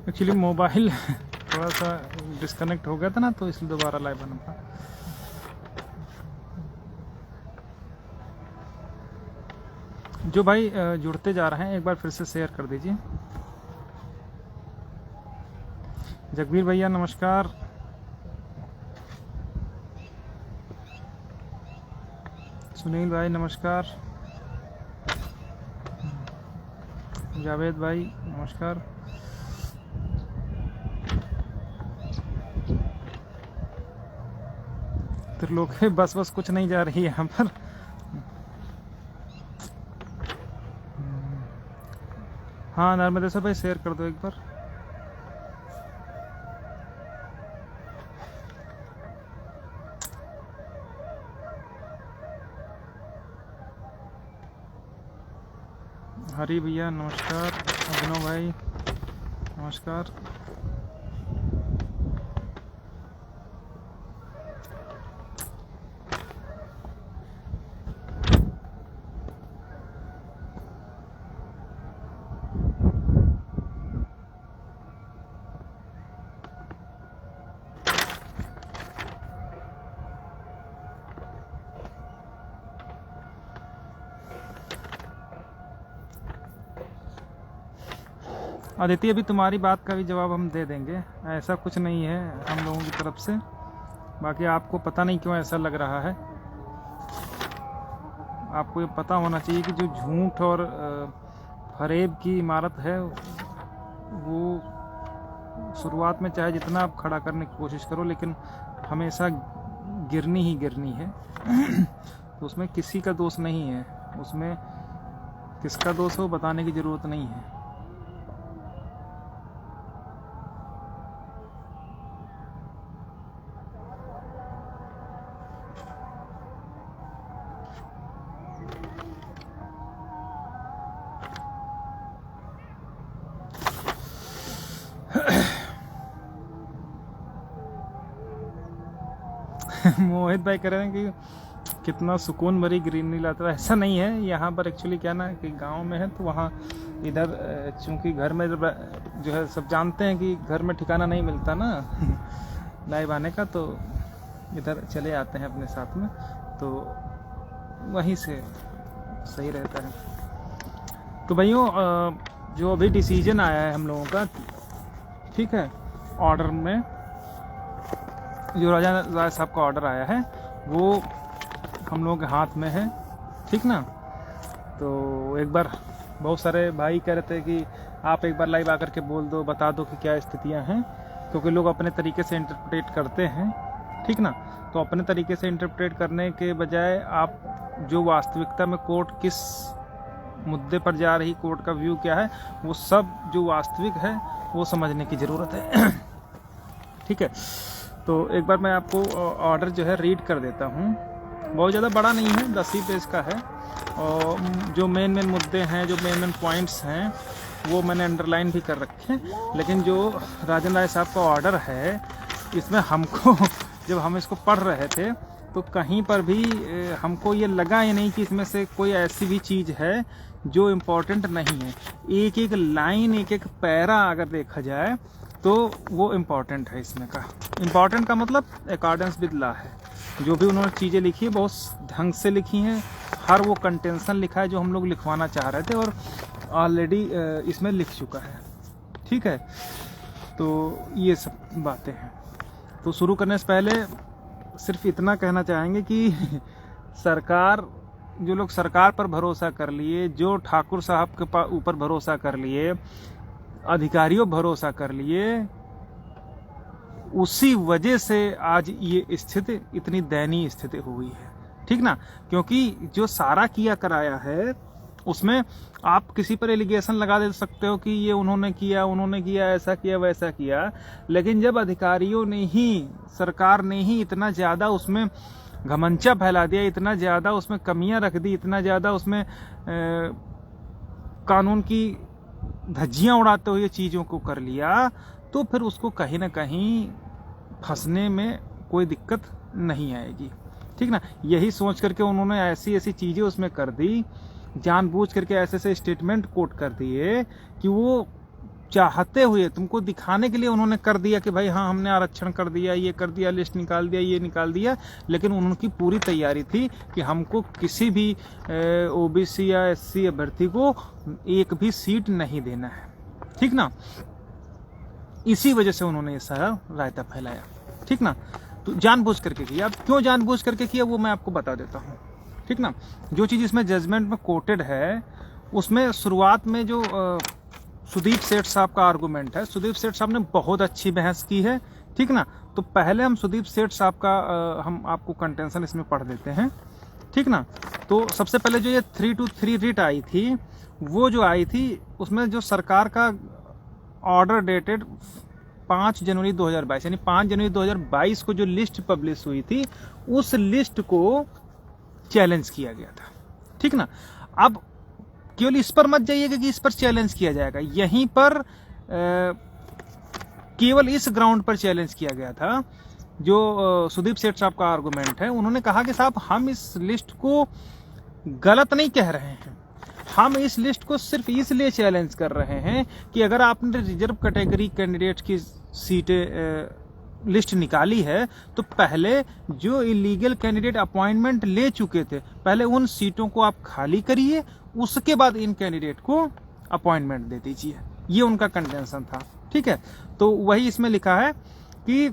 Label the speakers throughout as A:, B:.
A: Actually mobile थोड़ा सा disconnect हो गया था ना, तो इसलिए दोबारा लाइव बना था। जो भाई जुड़ते जा रहे हैं एक बार फिर से शेयर कर दीजिए। जगबीर भैया नमस्कार। सुनील भाई नमस्कार। जावेद भाई नमस्कार। त्रिलोक बस कुछ नहीं जा रही है यहाँ पर। हाँ नर्मदे से भाई शेयर कर दो एक बार। हरी भैया नमस्कार। अभिनव भाई नमस्कार। अदिति अभी तुम्हारी बात का भी जवाब हम दे देंगे, ऐसा कुछ नहीं है हम लोगों की तरफ से। बाकी आपको पता नहीं क्यों ऐसा लग रहा है। आपको ये पता होना चाहिए कि जो झूठ और फरेब की इमारत है वो शुरुआत में चाहे जितना आप खड़ा करने की कोशिश करो, लेकिन हमेशा गिरनी ही गिरनी है। तो उसमें किसी का दोष नहीं है, उसमें किसका दोष हो बताने की ज़रूरत नहीं है। मोहित भाई कह रहे हैं कि कितना सुकून भरी ग्रीनरी लाता है। ऐसा नहीं है, यहाँ पर एक्चुअली क्या ना कि गांव में है तो वहाँ इधर चूँकि घर में जो है सब जानते हैं कि घर में ठिकाना नहीं मिलता ना लाइव आने का, तो इधर चले आते हैं अपने साथ में, तो वहीं से सही रहता है। तो भाइयों जो अभी डिसीजन आया है हम लोगों का, ठीक है, ऑर्डर में जो राजा साहब का ऑर्डर आया है वो हम लोगों के हाथ में है, ठीक ना। तो एक बार बहुत सारे भाई कह रहे थे कि आप एक बार लाइव आकर के बोल दो, बता दो कि क्या स्थितियां हैं, क्योंकि लोग अपने तरीके से इंटरप्रेट करते हैं, ठीक ना। तो अपने तरीके से इंटरप्रेट करने के बजाय आप जो वास्तविकता में कोर्ट किस मुद्दे पर जा रही, कोर्ट का व्यू क्या है, वो सब जो वास्तविक है वो समझने की ज़रूरत है। ठीक है, तो एक बार मैं आपको ऑर्डर जो है रीड कर देता हूँ। बहुत ज़्यादा बड़ा नहीं है, 10 ही पेज का है, और जो मेन मुद्दे हैं, जो मेन पॉइंट्स हैं वो मैंने अंडरलाइन भी कर रखे हैं। लेकिन जो राजन राय साहब का ऑर्डर है, इसमें हमको जब हम इसको पढ़ रहे थे तो कहीं पर भी हमको ये लगा ही नहीं कि इसमें से कोई ऐसी भी चीज़ है जो इम्पोर्टेंट नहीं है। एक एक लाइन, एक एक पैरा अगर देखा जाए तो वो इम्पॉर्टेंट है। इसमें का इम्पॉर्टेंट का मतलब अकॉर्डेंस विद लॉ है। जो भी उन्होंने चीज़ें लिखी है बहुत ढंग से लिखी हैं, हर वो कंटेंशन लिखा है जो हम लोग लिखवाना चाह रहे थे और ऑलरेडी इसमें लिख चुका है, ठीक है। तो ये सब बातें हैं। तो शुरू करने से पहले सिर्फ इतना कहना चाहेंगे कि सरकार, जो लोग सरकार पर भरोसा कर लिए, जो ठाकुर साहब के ऊपर भरोसा कर लिए, अधिकारियों भरोसा कर लिए, उसी वजह से आज ये स्थिति, इतनी दयनीय स्थिति हुई है, ठीक ना। क्योंकि जो सारा किया कराया है उसमें आप किसी पर एलिगेशन लगा दे सकते हो कि ये उन्होंने किया, ऐसा किया, वैसा किया, लेकिन जब अधिकारियों ने ही, सरकार ने ही इतना ज़्यादा उसमें घमंचा फैला दिया, इतना ज़्यादा उसमें कमियां रख दी, इतना ज़्यादा उसमें कानून की धज्जियां उड़ाते हुए चीज़ों को कर लिया, तो फिर उसको कहीं ना कहीं फंसने में कोई दिक्कत नहीं आएगी, ठीक ना। यही सोच करके उन्होंने ऐसी ऐसी चीज़ें उसमें कर दी, जानबूझ करके ऐसे ऐसे स्टेटमेंट कोट कर दिए कि वो चाहते हुए, तुमको दिखाने के लिए उन्होंने कर दिया कि भाई हाँ हमने आरक्षण कर दिया, ये कर दिया, लिस्ट निकाल दिया, ये निकाल दिया, लेकिन उनकी पूरी तैयारी थी कि हमको किसी भी ओबीसी या एससी अभ्यर्थी को एक भी सीट नहीं देना है, ठीक ना। इसी वजह से उन्होंने ये सारा रायता फैलाया, ठीक ना। तो जानबूझ करके किया। अब क्यों जानबूझ करके किया वो मैं आपको बता देता हूँ, ठीक ना। जो चीज़ इसमें जजमेंट में कोटेड है, उसमें शुरुआत में जो सुदीप सेठ साहब का आर्गूमेंट है, सुदीप सेठ साहब ने बहुत अच्छी बहस की है, ठीक ना। तो पहले हम सुदीप सेठ साहब का हम आपको कंटेंशन इसमें पढ़ देते हैं, ठीक ना। तो सबसे पहले जो ये 323 रिट आई थी, वो जो आई थी उसमें जो सरकार का ऑर्डर डेटेड 5 जनवरी 2022, यानी 5 जनवरी 2022 को जो लिस्ट पब्लिश हुई थी, उस लिस्ट को चैलेंज किया गया था, ठीक ना। अब केवल इस पर मत जाइएगा कि इस पर चैलेंज किया जाएगा, यहीं पर केवल इस ग्राउंड पर चैलेंज किया गया था। जो सुदीप सेठ साहब का आर्गुमेंट है, उन्होंने कहा कि साहब हम इस लिस्ट को गलत नहीं कह रहे हैं, हम इस लिस्ट को सिर्फ इसलिए चैलेंज कर रहे हैं कि अगर आपने रिजर्व कैटेगरी कैंडिडेट की सीटें लिस्ट निकाली है, तो पहले जो इलीगल कैंडिडेट अपॉइंटमेंट ले चुके थे, पहले उन सीटों को आप खाली करिए, उसके बाद इन कैंडिडेट को अपॉइंटमेंट दे दीजिए। ये उनका कंटेंशन था, ठीक है। तो वही इसमें लिखा है कि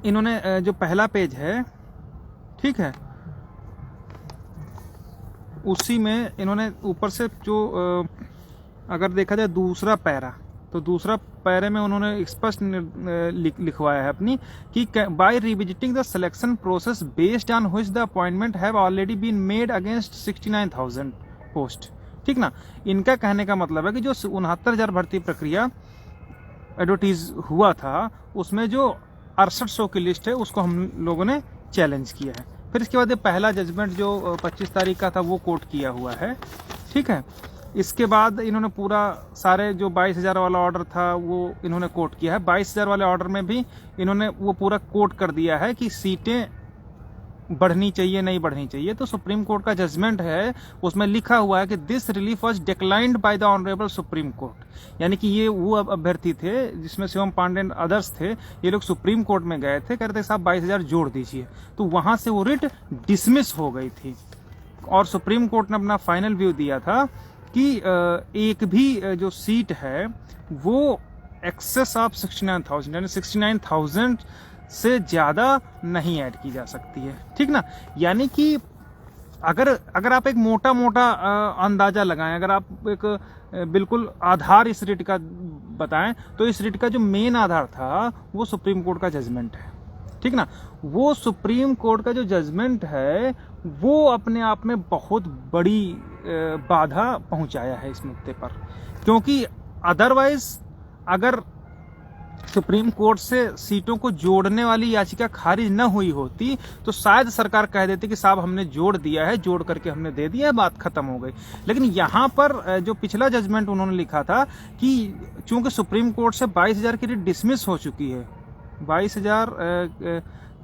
A: इन्होंने जो पहला पेज है, ठीक है, उसी में इन्होंने ऊपर से जो अगर देखा जाए दूसरा पैरा, तो दूसरा पैरे में उन्होंने स्पष्ट लिखवाया है अपनी कि by revisiting the selection process based on which the appointment have already been made against 69,000 post, ठीक ना। इनका कहने का मतलब है कि जो 69,000 भर्ती प्रक्रिया एडवर्टीज हुआ था, उसमें जो 6800 की लिस्ट है उसको हम लोगों ने चैलेंज किया है। फिर इसके बाद पहला जजमेंट जो 25 तारीख का था वो कोर्ट किया हुआ है, ठीक है। इसके बाद इन्होंने पूरा सारे जो 22,000 वाला ऑर्डर था वो इन्होंने कोर्ट किया है। 22,000 वाले ऑर्डर में भी इन्होंने वो पूरा कोर्ट कर दिया है कि सीटें बढ़नी चाहिए नहीं बढ़नी चाहिए। तो सुप्रीम कोर्ट का जजमेंट है, उसमें लिखा हुआ है कि this relief was declined by the honourable supreme court, यानी कि ये वो अभ्यर्थी थे जिसमें शिवम पांडे अदर्स थे, ये लोग सुप्रीम कोर्ट में गए थे, कहते साहब 22,000 जोड़ दीजिए, तो वहां से वो रिट डिसमिस हो गई थी। और सुप्रीम कोर्ट ने अपना फाइनल व्यू दिया था कि एक भी जो सीट है वो एक्सेस ऑफ 69,000, यानी 69,000 से ज्यादा नहीं ऐड की जा सकती है, ठीक ना। यानी कि अगर आप एक मोटा मोटा अंदाजा लगाएं, अगर आप एक बिल्कुल आधार इस रिट का बताएं, तो इस रिट का जो मेन आधार था वो सुप्रीम कोर्ट का जजमेंट है, ठीक ना। वो सुप्रीम कोर्ट का जो जजमेंट है वो अपने आप में बहुत बड़ी बाधा पहुंचाया है इस मुद्दे पर, क्योंकि अदरवाइज अगर सुप्रीम कोर्ट से सीटों को जोड़ने वाली याचिका खारिज न हुई होती तो शायद सरकार कह देती कि साहब हमने जोड़ दिया है, जोड़ करके हमने दे दिया है, बात खत्म हो गई। लेकिन यहाँ पर जो पिछला जजमेंट उन्होंने लिखा था कि चूंकि सुप्रीम कोर्ट से 22,000 की रिट डिसमिस हो चुकी है,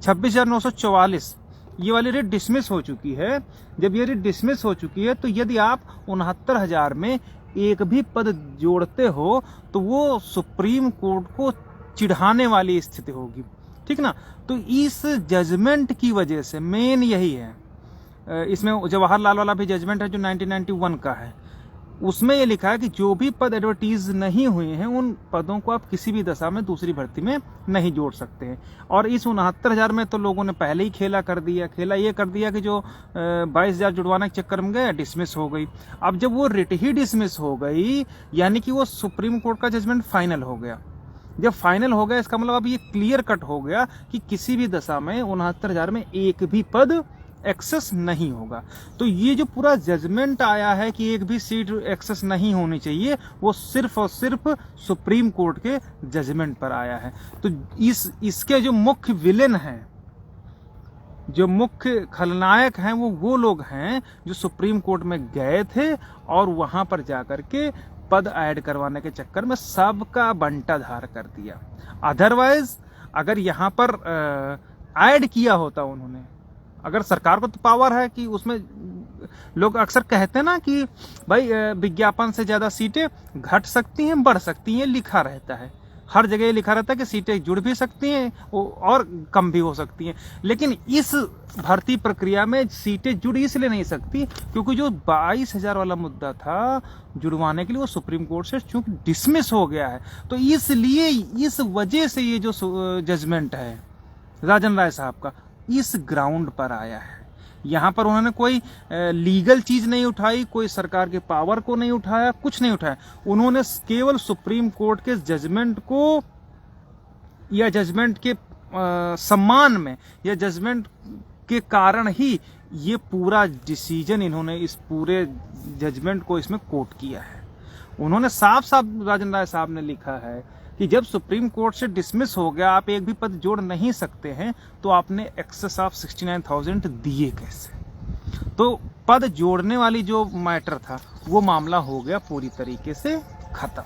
A: 26,944 ये वाली रिट डिसमिस हो चुकी है। जब ये रिट डिसमिस हो चुकी है तो यदि आप 69,000 में एक भी पद जोड़ते हो तो वो सुप्रीम कोर्ट को चिढ़ाने वाली स्थिति होगी, ठीक ना। तो इस जजमेंट की वजह से मेन यही है। इसमें जवाहरलाल वाला भी जजमेंट है जो 1991 का है, उसमें ये लिखा है कि जो भी पद एडवर्टीज नहीं हुए हैं उन पदों को आप किसी भी दशा में दूसरी भर्ती में नहीं जोड़ सकते हैं। और इस 69,000 में तो लोगों ने पहले ही खेला ये कर दिया कि जो 22,000 जुड़वाने के चक्कर में गए, डिसमिस हो गई। अब जब वो रिट ही डिसमिस हो गई, यानी कि वो सुप्रीम कोर्ट का जजमेंट फाइनल हो गया। जब फाइनल हो गया इसका मतलब अब ये क्लियर कट हो गया कि किसी भी दशा में 69,000 में एक भी पद एक्सेस नहीं होगा। तो ये जो पूरा जजमेंट आया है कि एक भी सीट एक्सेस नहीं होनी चाहिए, वो सिर्फ और सिर्फ सुप्रीम कोर्ट के जजमेंट पर आया है। तो इसके जो मुख्य विलेन हैं, जो मुख्य खलनायक हैं, वो लोग हैं जो सुप्रीम कोर्ट में गए थे और वहां पर जाकर के पद ऐड करवाने के चक्कर में सबका बंटाधार कर दिया। अदरवाइज अगर यहाँ पर ऐड किया होता उन्होंने, अगर सरकार को तो पावर है कि उसमें लोग अक्सर कहते हैं ना कि भाई विज्ञापन से ज़्यादा सीटें घट सकती हैं, बढ़ सकती हैं, लिखा रहता है, हर जगह लिखा रहता है कि सीटें जुड़ भी सकती हैं और कम भी हो सकती हैं। लेकिन इस भर्ती प्रक्रिया में सीटें जुड़ इसलिए नहीं सकती क्योंकि जो 22,000 वाला मुद्दा था जुड़वाने के लिए, वो सुप्रीम कोर्ट से चूंकि डिसमिस हो गया है। तो इसलिए इस वजह से ये जो जजमेंट है राजन राय साहब का, इस ग्राउंड पर आया है। यहाँ पर उन्होंने कोई लीगल चीज नहीं उठाई, कोई सरकार के पावर को नहीं उठाया, कुछ नहीं उठाया। उन्होंने केवल सुप्रीम कोर्ट के जजमेंट को या जजमेंट के सम्मान में या जजमेंट के कारण ही ये पूरा डिसीजन, इन्होंने इस पूरे जजमेंट को इसमें कोट किया है। उन्होंने साफ साफ राजन राय साहब ने लिखा है कि जब सुप्रीम कोर्ट से डिसमिस हो गया, आप एक भी पद जोड़ नहीं सकते हैं, तो आपने एक्सेस ऑफ 69,000 दिए कैसे? तो पद जोड़ने वाली जो मैटर था वो मामला हो गया पूरी तरीके से खत्म,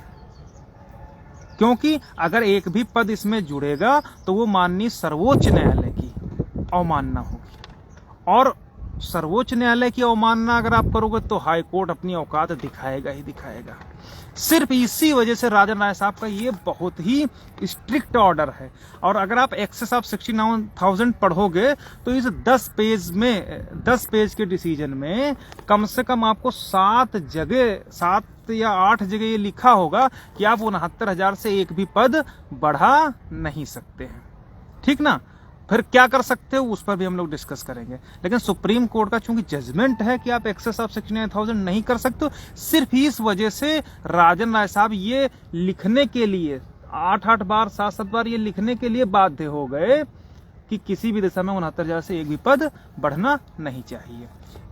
A: क्योंकि अगर एक भी पद इसमें जुड़ेगा तो वो माननीय सर्वोच्च न्यायालय की अवमानना होगी, और सर्वोच्च न्यायालय की अवमानना अगर आप करोगे तो हाई कोर्ट अपनी औकात दिखाएगा ही दिखाएगा। सिर्फ इसी वजह से राजन राय साहब का ये बहुत ही स्ट्रिक्ट ऑर्डर है। और अगर आप एक्सेस ऑफ 69,000 पढ़ोगे तो इस 10 पेज के डिसीजन में कम से कम आपको 7 या 8 जगह ये लिखा होगा कि आप 69,000 से एक भी पद बढ़ा नहीं सकते हैं। ठीक ना? फिर क्या कर सकते हो उस पर भी हम लोग डिस्कस करेंगे। लेकिन सुप्रीम कोर्ट का चूंकि जजमेंट है कि आप एक्सेस ऑफ 69,000 नहीं कर सकते, सिर्फ इस वजह से राजन राय साहब ये लिखने के लिए 8-8 बार 7-7 बार ये लिखने के लिए बाध्य हो गए कि किसी भी दिशा में 69,000 से एक भी पद बढ़ना नहीं चाहिए।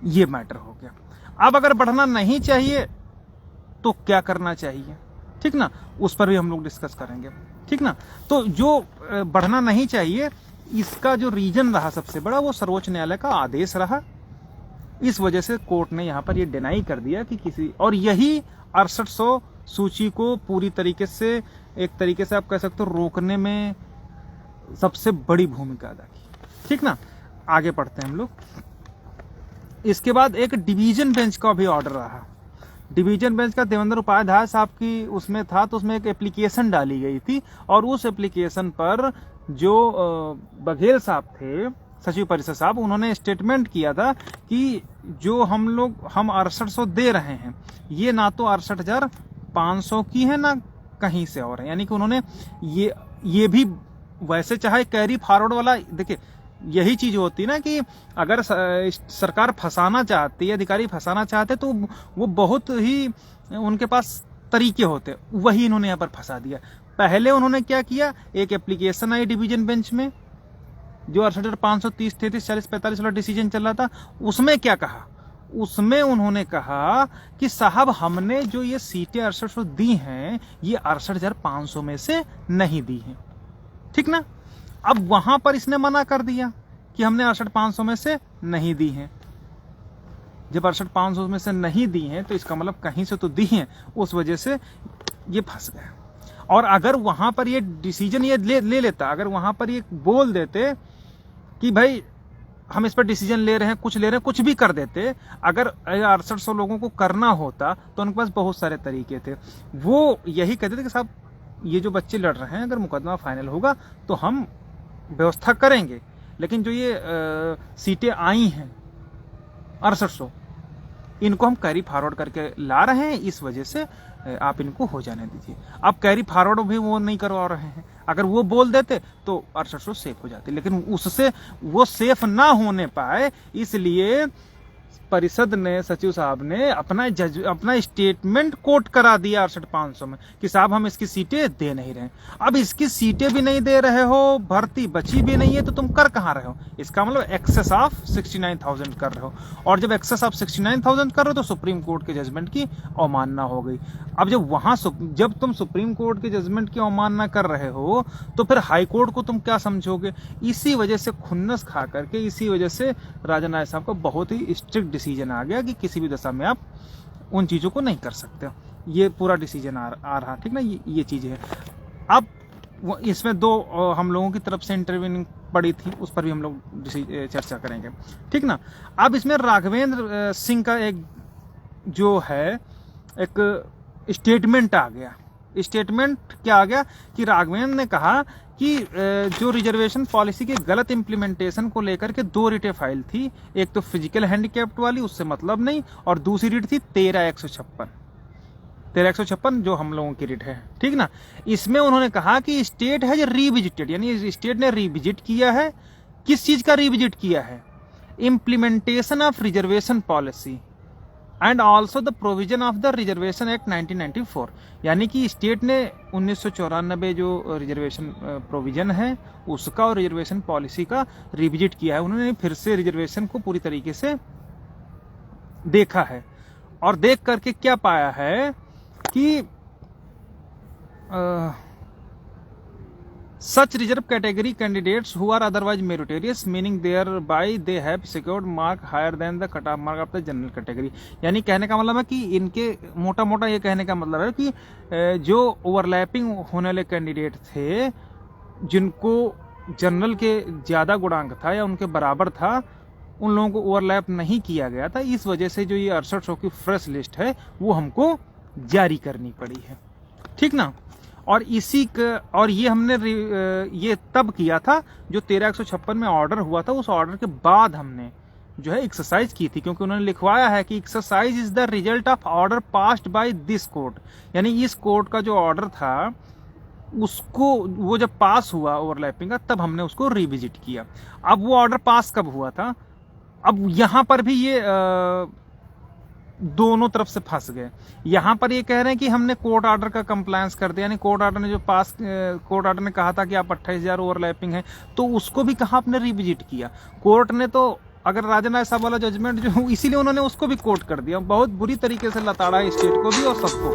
A: ये मैटर हो गया। अब अगर बढ़ना नहीं चाहिए तो क्या करना चाहिए, ठीक ना, उस पर भी हम लोग डिस्कस करेंगे। ठीक ना? तो जो बढ़ना नहीं चाहिए, इसका जो रीजन रहा सबसे बड़ा, वो सर्वोच्च न्यायालय का आदेश रहा। इस वजह से कोर्ट ने यहां पर ये डिनाई कर दिया कि किसी, और यही 6800 सूची को पूरी तरीके से, एक तरीके से आप कह सकते हो, रोकने में सबसे बड़ी भूमिका अदा की। ठीक ना? आगे पढ़ते हैं हम लोग। इसके बाद एक डिवीजन बेंच का भी ऑर्डर रहा। डिवीजन बेंच का देवेंद्र उपाध्याय साहब की उसमें था, तो उसमें एक एप्लीकेशन डाली गई थी, और उस एप्लीकेशन पर जो बघेल साहब थे, सचिव परिषद साहब, उन्होंने स्टेटमेंट किया था कि जो हम 6800 दे रहे हैं, ये ना तो 68,500 की है ना कहीं से और है। यानी कि उन्होंने ये भी, वैसे चाहे कैरी फॉरवर्ड वाला, देखिए यही चीज होती है ना कि अगर सरकार फंसाना चाहती है, अधिकारी फंसाना चाहते, तो वो बहुत ही उनके पास तरीके होते, वही इन्होंने यहाँ पर फंसा दिया। पहले उन्होंने क्या किया, एक एप्लीकेशन आई डिवीजन बेंच में जो 68,530 33 40 45 वाला डिसीजन चल रहा था, उसमें क्या कहा, उसमें उन्होंने कहा कि साहब हमने जो ये सीटें 6800 दी हैं, ये 68,500 में से नहीं दी हैं। ठीक ना? अब वहां पर इसने मना कर दिया कि हमने 68,500 में से नहीं दी हैं। जब 68,500 में से नहीं दी हैं तो इसका मतलब कहीं से तो दी हैं, उस वजह से ये फंस गए। और अगर वहां पर ये डिसीजन ये ले लेता, अगर वहां पर ये बोल देते कि भाई हम इस पर डिसीजन ले रहे हैं, कुछ ले रहे हैं, कुछ भी कर देते, अगर 6800 लोगों को करना होता तो उनके पास बहुत सारे तरीके थे। वो यही कहते थे कि साहब ये जो बच्चे लड़ रहे हैं, अगर मुकदमा फाइनल होगा तो हम व्यवस्था करेंगे, लेकिन जो ये सीटें आई हैं 6800, इनको हम कैरी फॉरवर्ड करके ला रहे हैं, इस वजह से आप इनको हो जाने दीजिए। अब कैरी फॉरवर्ड भी वो नहीं करवा रहे हैं। अगर वो बोल देते तो 6800 सेफ हो जाते, लेकिन उससे वो सेफ ना होने पाए, इसलिए परिषद ने, सचिव साहब ने अपना स्टेटमेंट कोट करा दिया 68,500 में कि साहब हम इसकी सीटें दे नहीं रहे। अब इसकी सीटें भी नहीं दे रहे हो, भर्ती बची भी नहीं है, तो तुम कर कहां रहे हो? इसका मतलब एक्सेस ऑफ 69,000 कर रहे हो, और जब एक्सेस ऑफ 69,000 कर रहे हो तो सुप्रीम कोर्ट के जजमेंट की अवमानना हो गई। अब जब तुम सुप्रीम कोर्ट के जजमेंट की अवमानना कर रहे हो तो फिर हाई कोर्ट को तुम क्या समझोगे? इसी वजह से खुन्नस खा करके, इसी वजह से राजन राय साहब का बहुत ही स्ट्रिक्ट डिसीजन आ गया कि किसी भी दशा में आप उन चीजों को नहीं कर सकते। ये पूरा डिसीजन आ रहा, ठीक ना? ये चीज है। अब इसमें 2 हम लोगों की तरफ से इंटरव्यूइंग पड़ी थी, उस पर भी हम लोग चर्चा करेंगे, ठीक ना। अब इसमें राघवेंद्र सिंह का एक जो है एक स्टेटमेंट आ गया। स्टेटमेंट क्या आ गया कि राघवेंद्र ने कहा कि जो रिजर्वेशन पॉलिसी के गलत इंप्लीमेंटेशन को लेकर के 2 रिटें फाइल थी, एक तो फिजिकल हैंडीकैप्ड वाली, उससे मतलब नहीं, और दूसरी रिट थी 13,156 जो हम लोगों की रिट है, ठीक ना। इसमें उन्होंने कहा कि स्टेट है रिविजिटेड, यानी स्टेट ने रिविजिट किया है। किस चीज का रिविजिट किया है? Implementation of reservation policy and also the provision of the reservation act 1994, यानी कि स्टेट ने 1994 जो रिजर्वेशन प्रोविजन है उसका और रिजर्वेशन पॉलिसी का रिविजिट किया है। उन्होंने फिर से रिजर्वेशन को पूरी तरीके से देखा है, और देख करके क्या पाया है कि such reserve category candidates who are otherwise meritorious, meaning thereby they have secured mark higher than the cutoff mark of the general category। यानी कहने का मतलब है कि इनके मोटा मोटा ये कहने का मतलब है कि जो ओवरलैपिंग होने वाले कैंडिडेट थे, जिनको जनरल के ज्यादा गुणांक था या उनके बराबर था, उन लोगों को ओवरलैप नहीं किया गया था। इस वजह से जो ये 6800 की फ्रेश लिस्ट है वो हमको जारी करनी पड़ी है, ठीक ना। और और ये हमने ये तब किया था जो 13,156 में ऑर्डर हुआ था, उस ऑर्डर के बाद हमने जो है एक्सरसाइज की थी, क्योंकि उन्होंने लिखवाया है कि exercise is the result of order passed by this court, यानी इस कोर्ट का जो ऑर्डर था उसको वो जब पास हुआ ओवरलैपिंग का, तब हमने उसको रिविजिट किया। अब वो ऑर्डर पास कब हुआ था? अब यहां पर भी ये दोनों तरफ से फंस गए। यहां पर ये कह रहे हैं कि हमने कोर्ट ऑर्डर का कंप्लायंस कर दिया, यानी कोर्ट ऑर्डर ने जो पास कोर्ट ऑर्डर ने कहा था कि आप 28,000 ओवरलैपिंग है, तो उसको भी कहा आपने रिविजिट किया। कोर्ट ने तो अगर राजन राय साहब वाला जजमेंट जो, इसीलिए उन्होंने उसको भी कोर्ट कर दिया। बहुत बुरी तरीके से लताड़ा है स्टेट को भी और सबको,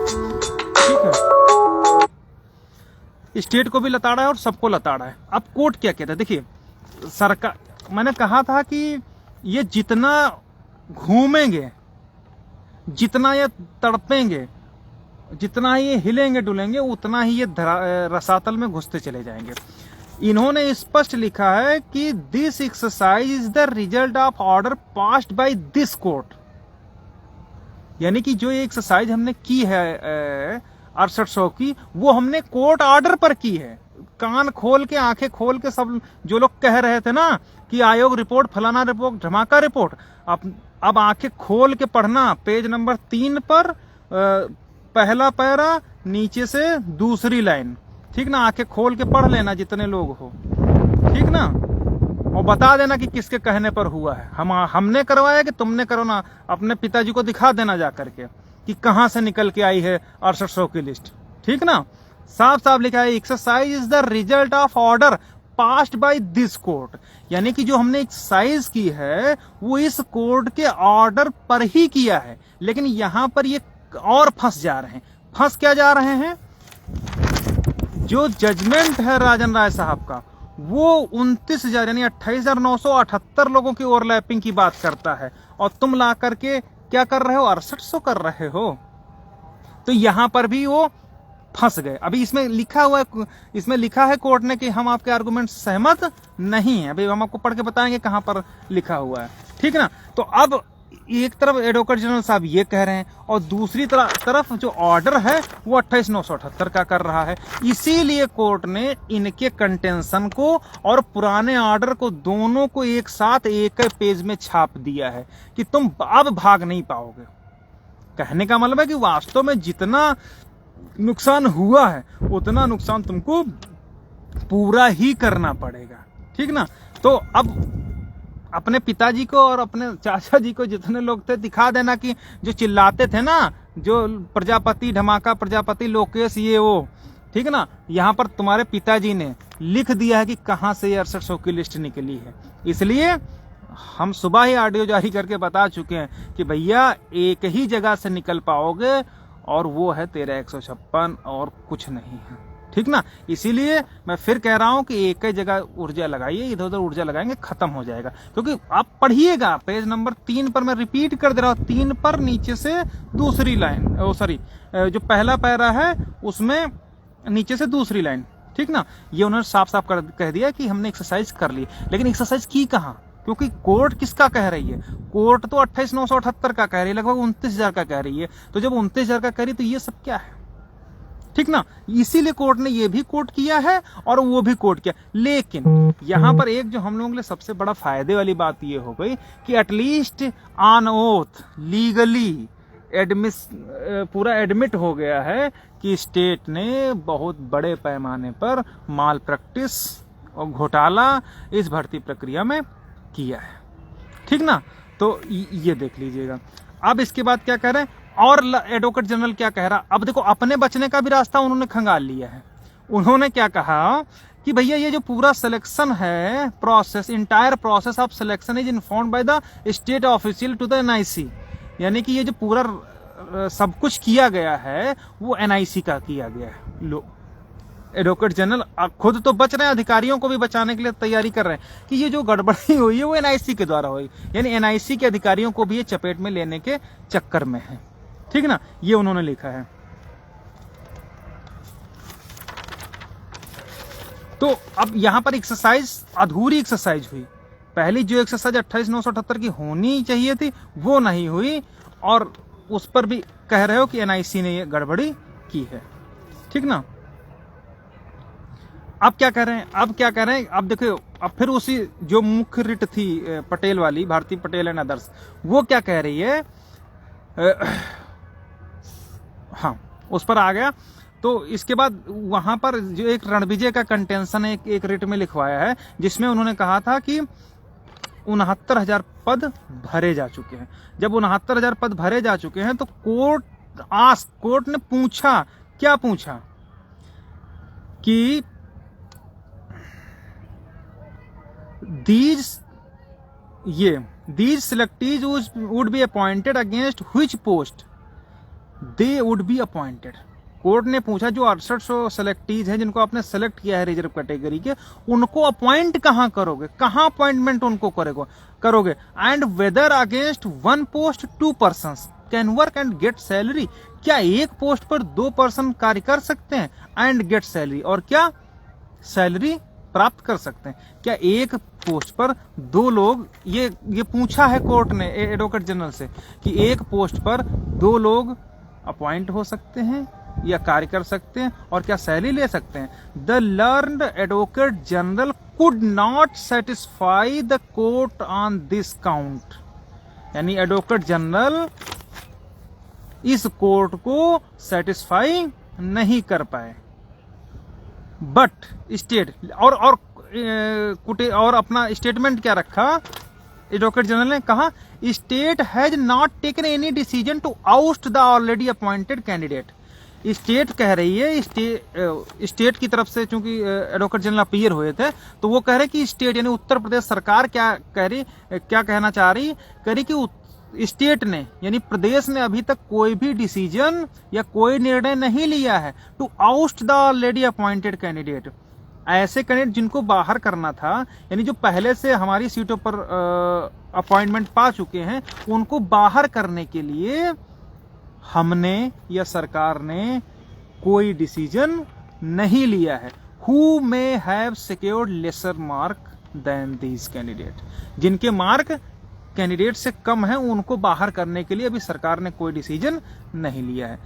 A: ठीक है, स्टेट को भी लताड़ा है और सबको लताड़ा है। अब कोर्ट क्या कहता है, देखिए सरकार, मैंने कहा था कि ये जितना घूमेंगे, जितना ये तड़पेंगे, जितना ये हिलेंगे डुलेंगे, उतना ही ये रसातल में घुसते चले जाएंगे। इन्होंने स्पष्ट लिखा है कि this exercise is the result of order passed by this court, यानी कि जो ये एक्सरसाइज हमने की है 6800 की, वो हमने कोर्ट ऑर्डर पर की है। कान खोल के, आंखें खोल के सब जो लोग कह रहे थे ना कि आयोग रिपोर्ट, फलाना रिपोर्ट, धमाका रिपोर्ट, अब आंखें खोल के पढ़ना। पेज नंबर 3 पर पहला पैरा, नीचे से दूसरी लाइन, ठीक ना। आंखें खोल के पढ़ लेना जितने लोग हो, ठीक ना, और बता देना कि किसके कहने पर हुआ है। हमने करवाया कि तुमने करवाना, अपने पिताजी को दिखा देना जा करके कि कहां से निकल के आई है 6800 की लिस्ट, ठीक ना। साफ साफ लिखा है exercise is the result of order passed by this court, यानी कि जो हमने एक्सरसाइज की है वो इस कोर्ट के ऑर्डर पर ही किया है। लेकिन यहां पर ये और फंस जा रहे हैं। फंस क्या जा रहे हैं? जो जजमेंट है राजन राय साहब का, वो 29,000 यानी 28,978 लोगों की ओवरलैपिंग की बात करता है, और तुम ला करके क्या कर रहे हो? 6800 कर रहे हो। तो यहां पर भी वो फंस गए। अभी इसमें लिखा हुआ है, इसमें लिखा है कोर्ट ने कि हम आपके आर्गुमेंट से सहमत नहीं है। अभी हम आपको पढ़ के बताएंगे कहां पर लिखा हुआ है, ठीक ना। तो अब एक तरफ एडवोकेट जनरल साहब ये कह रहे हैं, और दूसरी तरफ जो ऑर्डर है वो 28,978 का कर रहा है। इसीलिए कोर्ट ने इनके कंटेंशन को और पुराने ऑर्डर को, दोनों को एक साथ एक पेज में छाप दिया है कि तुम अब भाग नहीं पाओगे। कहने का मतलब है कि वास्तव में जितना नुकसान हुआ है उतना नुकसान तुमको पूरा ही करना पड़ेगा, ठीक ना। तो अब अपने पिताजी को और अपने चाचा जी को, जितने लोग थे, दिखा देना कि जो चिल्लाते थे ना, जो प्रजापति धमाका, प्रजापति लोकेश, ये वो, ठीक ना, यहां पर तुम्हारे पिताजी ने लिख दिया है कि कहां से 6800 की लिस्ट निकली है। इसलिए हम सुबह ही ऑडियो जारी करके बता चुके हैं कि भैया एक ही जगह से निकल पाओगे, और वो है 13,156 और कुछ नहीं है, ठीक ना। इसीलिए मैं फिर कह रहा हूं कि एक ही जगह ऊर्जा लगाइए, इधर उधर ऊर्जा लगाएंगे खत्म हो जाएगा। क्योंकि आप पढ़िएगा पेज नंबर 3 पर, मैं रिपीट कर दे रहा हूं, 3 पर नीचे से दूसरी लाइन, जो पहला पैरा है उसमें नीचे से दूसरी लाइन, ठीक ना। ये उन्होंने साफ साफ कह दिया कि हमने एक्सरसाइज कर ली, लेकिन एक्सरसाइज की कहाँ, क्योंकि कोर्ट किसका कह रही है, कोर्ट तो 28,978 का कह रही है, लगभग 29,000 का कह रही है। तो जब 29,000 का कह रही है तो ये सब क्या है, ठीक ना। इसीलिए कोर्ट ने ये भी कोर्ट किया है और वो भी कोर्ट किया। लेकिन यहां पर एक जो हम लोगों के लिए सबसे बड़ा फायदे वाली बात ये हो गई कि एटलीस्ट ऑन ओथ लीगली पूरा एडमिट हो गया है कि स्टेट ने बहुत बड़े पैमाने पर माल प्रैक्टिस और घोटाला इस भर्ती प्रक्रिया में किया है, ठीक ना। तो ये देख लीजिएगा। अब इसके बाद क्या कह रहे हैं, और एडवोकेट जनरल क्या कह रहा, अब देखो अपने बचने का भी रास्ता उन्होंने खंगाल लिया है। उन्होंने क्या कहा कि भैया ये जो पूरा सिलेक्शन है process, entire process of selection is informed by the state official to the NIC, यानी कि ये जो पूरा सब कुछ किया गया है वो एनआईसी का किया गया है। लो एडवोकेट जनरल खुद तो बच रहे हैं, अधिकारियों को भी बचाने के लिए तैयारी कर रहे हैं कि ये जो गड़बड़ी हुई है वो एनआईसी के द्वारा हुई, यानी एनआईसी के अधिकारियों को भी ये चपेट में लेने के चक्कर में है, ठीक ना। ये उन्होंने लिखा है। तो अब यहां पर एक्सरसाइज अधूरी एक्सरसाइज हुई। पहली जो एक्सरसाइज 28,978 की होनी चाहिए थी वो नहीं हुई, और उस पर भी कह रहे हो कि एनआईसी ने ये गड़बड़ी की है, ठीक ना। अब क्या कह रहे हैं, अब देखो, अब फिर उसी जो मुख्य रिट थी पटेल वाली, भारती पटेल एंड अदर्स, वो क्या कह रही है, हाँ उस पर आ गया। तो इसके बाद वहां पर जो एक रणविजय का कंटेंशन एक रिट में लिखवाया है, जिसमें उन्होंने कहा था कि 69,000 पद भरे जा चुके हैं। जब 69,000 पद भरे जा चुके हैं तो कोर्ट ने पूछा, क्या पूछा कि these selectees would be appointed against which post they would be appointed। Court ने पूछा जो 6800 सेलेक्टीज हैं जिनको आपने सेलेक्ट किया है रिजर्व कैटेगरी के, उनको अपॉइंट कहां करोगे, कहां अपॉइंटमेंट उनको करोगे, and whether against one post 2 persons can work and get salary, क्या एक पोस्ट पर 2 पर्सन कार्य कर सकते हैं एंड गेट सैलरी, और क्या सैलरी प्राप्त कर सकते हैं, क्या एक पोस्ट पर 2 लोग, ये पूछा है कोर्ट ने एडवोकेट जनरल से कि एक पोस्ट पर 2 लोग अपॉइंट हो सकते हैं या कार्य कर सकते हैं और क्या सैलरी ले सकते हैं। The learned advocate general could not satisfy the court on this count, यानी एडवोकेट जनरल इस कोर्ट को सेटिस्फाई नहीं कर पाए। बट स्टेट और अपना स्टेटमेंट क्या रखा, एडवोकेट जनरल ने कहा state has not taken any decision to oust the already appointed candidate. State कह रही है, स्टेट की तरफ से चूंकि एडवोकेट जनरल अपीयर हुए थे तो वो कह रहे कि स्टेट यानी उत्तर प्रदेश सरकार क्या कहना चाह रही, कह रही कि स्टेट ने यानी प्रदेश ने अभी तक कोई भी डिसीजन या कोई निर्णय नहीं लिया है to oust the already appointed candidate. ऐसे कैंडिडेट जिनको बाहर करना था, यानी जो पहले से हमारी सीटों पर अपॉइंटमेंट पा चुके हैं, उनको बाहर करने के लिए हमने या सरकार ने कोई डिसीजन नहीं लिया है। Who may have secured lesser mark than these candidate, जिनके मार्क कैंडिडेट से कम है उनको बाहर करने के लिए अभी सरकार ने कोई डिसीजन नहीं लिया है।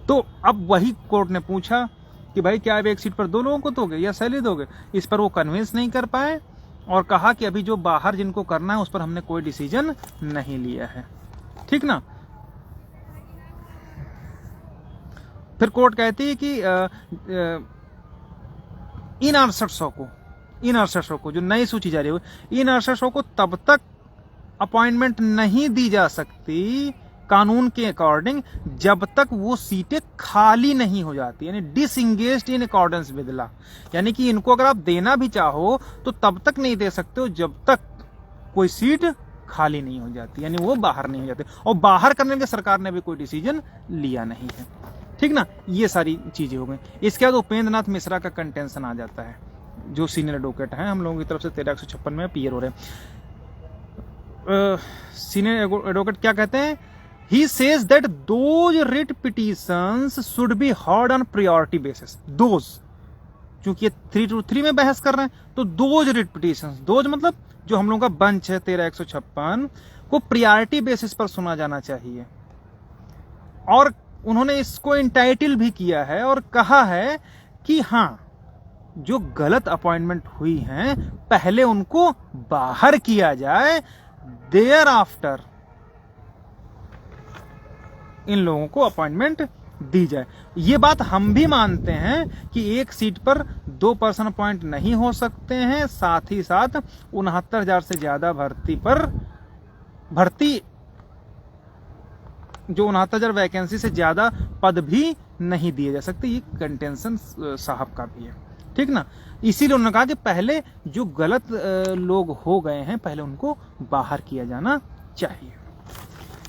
A: तो अब वही कोर्ट ने पूछा कि भाई क्या आप एक सीट पर 2 लोगों को दोगे या सैलरी दोगे। इस पर वो कन्विंस नहीं कर पाए और कहा कि अभी जो बाहर जिनको करना है उस पर हमने कोई डिसीजन नहीं लिया है, ठीक ना। फिर कोर्ट कहती है कि इन 6800 को जो नई सूची जारी हुई, इन 6800 को तब तक अपॉइंटमेंट नहीं दी जा सकती कानून के अकॉर्डिंग जब तक वो सीटें खाली नहीं हो जाती, यानी disengaged in accordance with law, यानी कि इनको अगर आप देना भी चाहो तो तब तक नहीं दे सकते हो जब तक कोई सीट खाली नहीं हो जाती, यानी वो बाहर नहीं हो जाते। और बाहर करने के सरकार ने भी कोई डिसीजन लिया नहीं है, ठीक ना। ये सारी चीजें हो गई। इसके बाद उपेंद्र नाथ मिश्रा का कंटेंशन आ जाता है, जो सीनियर एडवोकेट हैं हम लोगों की तरफ से 1356 में अपीयर हो रहे हैं। सीनियर एडवोकेट क्या कहते हैं, he says that those writ petitions should be heard on priority basis, those चूंकि ये 3-3 में बहस कर रहे हैं तो दोज रिट पिटीशन, दोज मतलब जो हम लोगों का बंच है 13-156 को प्रायोरिटी बेसिस पर सुना जाना चाहिए। और उन्होंने इसको इंटाइटल भी किया है और कहा है कि हाँ जो गलत अपॉइंटमेंट हुई हैं पहले उनको बाहर किया जाए, देयर आफ्टर इन लोगों को अपॉइंटमेंट दी जाए। ये बात हम भी मानते हैं कि एक सीट पर 2 पर्सन अपॉइंट नहीं हो सकते हैं, साथ ही साथ 69,000 से ज्यादा भर्ती जो 69,000 वैकेंसी से ज्यादा पद भी नहीं दिए जा सकते। ये कंटेंशन साहब का भी है, ठीक ना। इसीलिए उन्होंने कहा कि पहले जो गलत लोग हो गए हैं पहले उनको बाहर किया जाना चाहिए।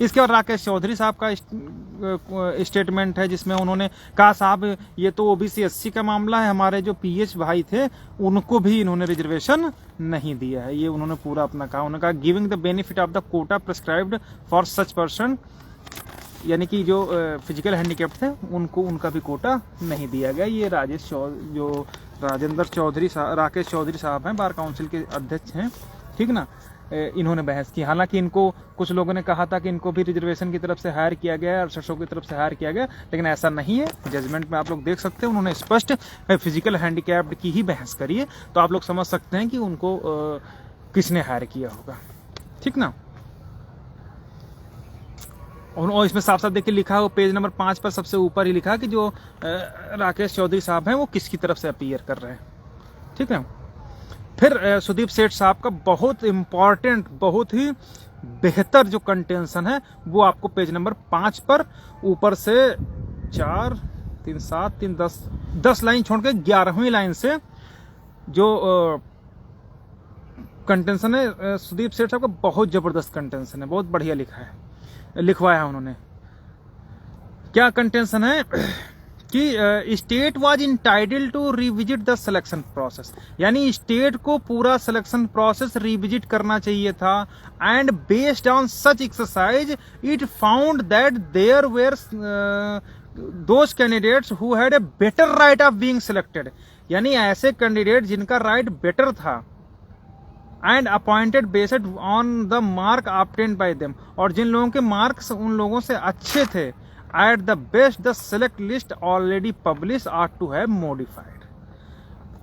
A: इसके बाद राकेश चौधरी साहब का स्टेटमेंट है जिसमें उन्होंने कहा साहब ये तो ओबीसी एससी का मामला है, हमारे जो पीएच भाई थे उनको भी इन्होंने रिजर्वेशन नहीं दिया है। ये उन्होंने पूरा अपना कहा, उन्होंने कहा giving the benefit of the quota prescribed for such person, यानी कि जो फिजिकल हैंडीकैप थे उनको उनका भी कोटा नहीं दिया गया। ये राकेश चौधरी साहब हैं, बार काउंसिल के अध्यक्ष हैं, ठीक ना। इन्होंने बहस की। हालांकि इनको कुछ लोगों ने कहा था कि इनको भी रिजर्वेशन की तरफ से हायर किया गया है, अरशद की तरफ से हायर किया गया, लेकिन ऐसा नहीं है। जजमेंट में आप लोग देख सकते हैं उन्होंने स्पष्ट फिजिकल हैंडीकैप्ड की ही बहस करी है, तो आप लोग समझ सकते हैं कि उनको किसने हायर किया होगा, ठीक ना। और इसमें साफ साफ देखिए लिखा हो पेज नंबर 5 पर सबसे ऊपर ही लिखा कि जो राकेश चौधरी साहब हैं वो किसकी तरफ से अपीयर कर रहे हैं, ठीक है। फिर सुदीप सेठ साहब का बहुत इंपॉर्टेंट, बहुत ही बेहतर जो कंटेंशन है वो आपको पेज नंबर 5 पर ऊपर से 4, 3, 7, 3, 10 लाइन छोड़ के 11वीं लाइन से जो कंटेंशन है सुदीप सेठ साहब का बहुत जबरदस्त कंटेंशन है, बहुत बढ़िया लिखवाया उन्होंने। क्या कंटेंशन है कि state was entitled to revisit the selection process, यानी स्टेट को पूरा सिलेक्शन प्रोसेस रिविजिट करना चाहिए था। And based on such exercise it found that there were those candidates who had a better right of being selected, यानी ऐसे candidate जिनका right better था, and appointed based on the mark obtained by them, और जिन लोगों के marks उन लोगों से अच्छे थे, at the best the select list already publish are to have modified.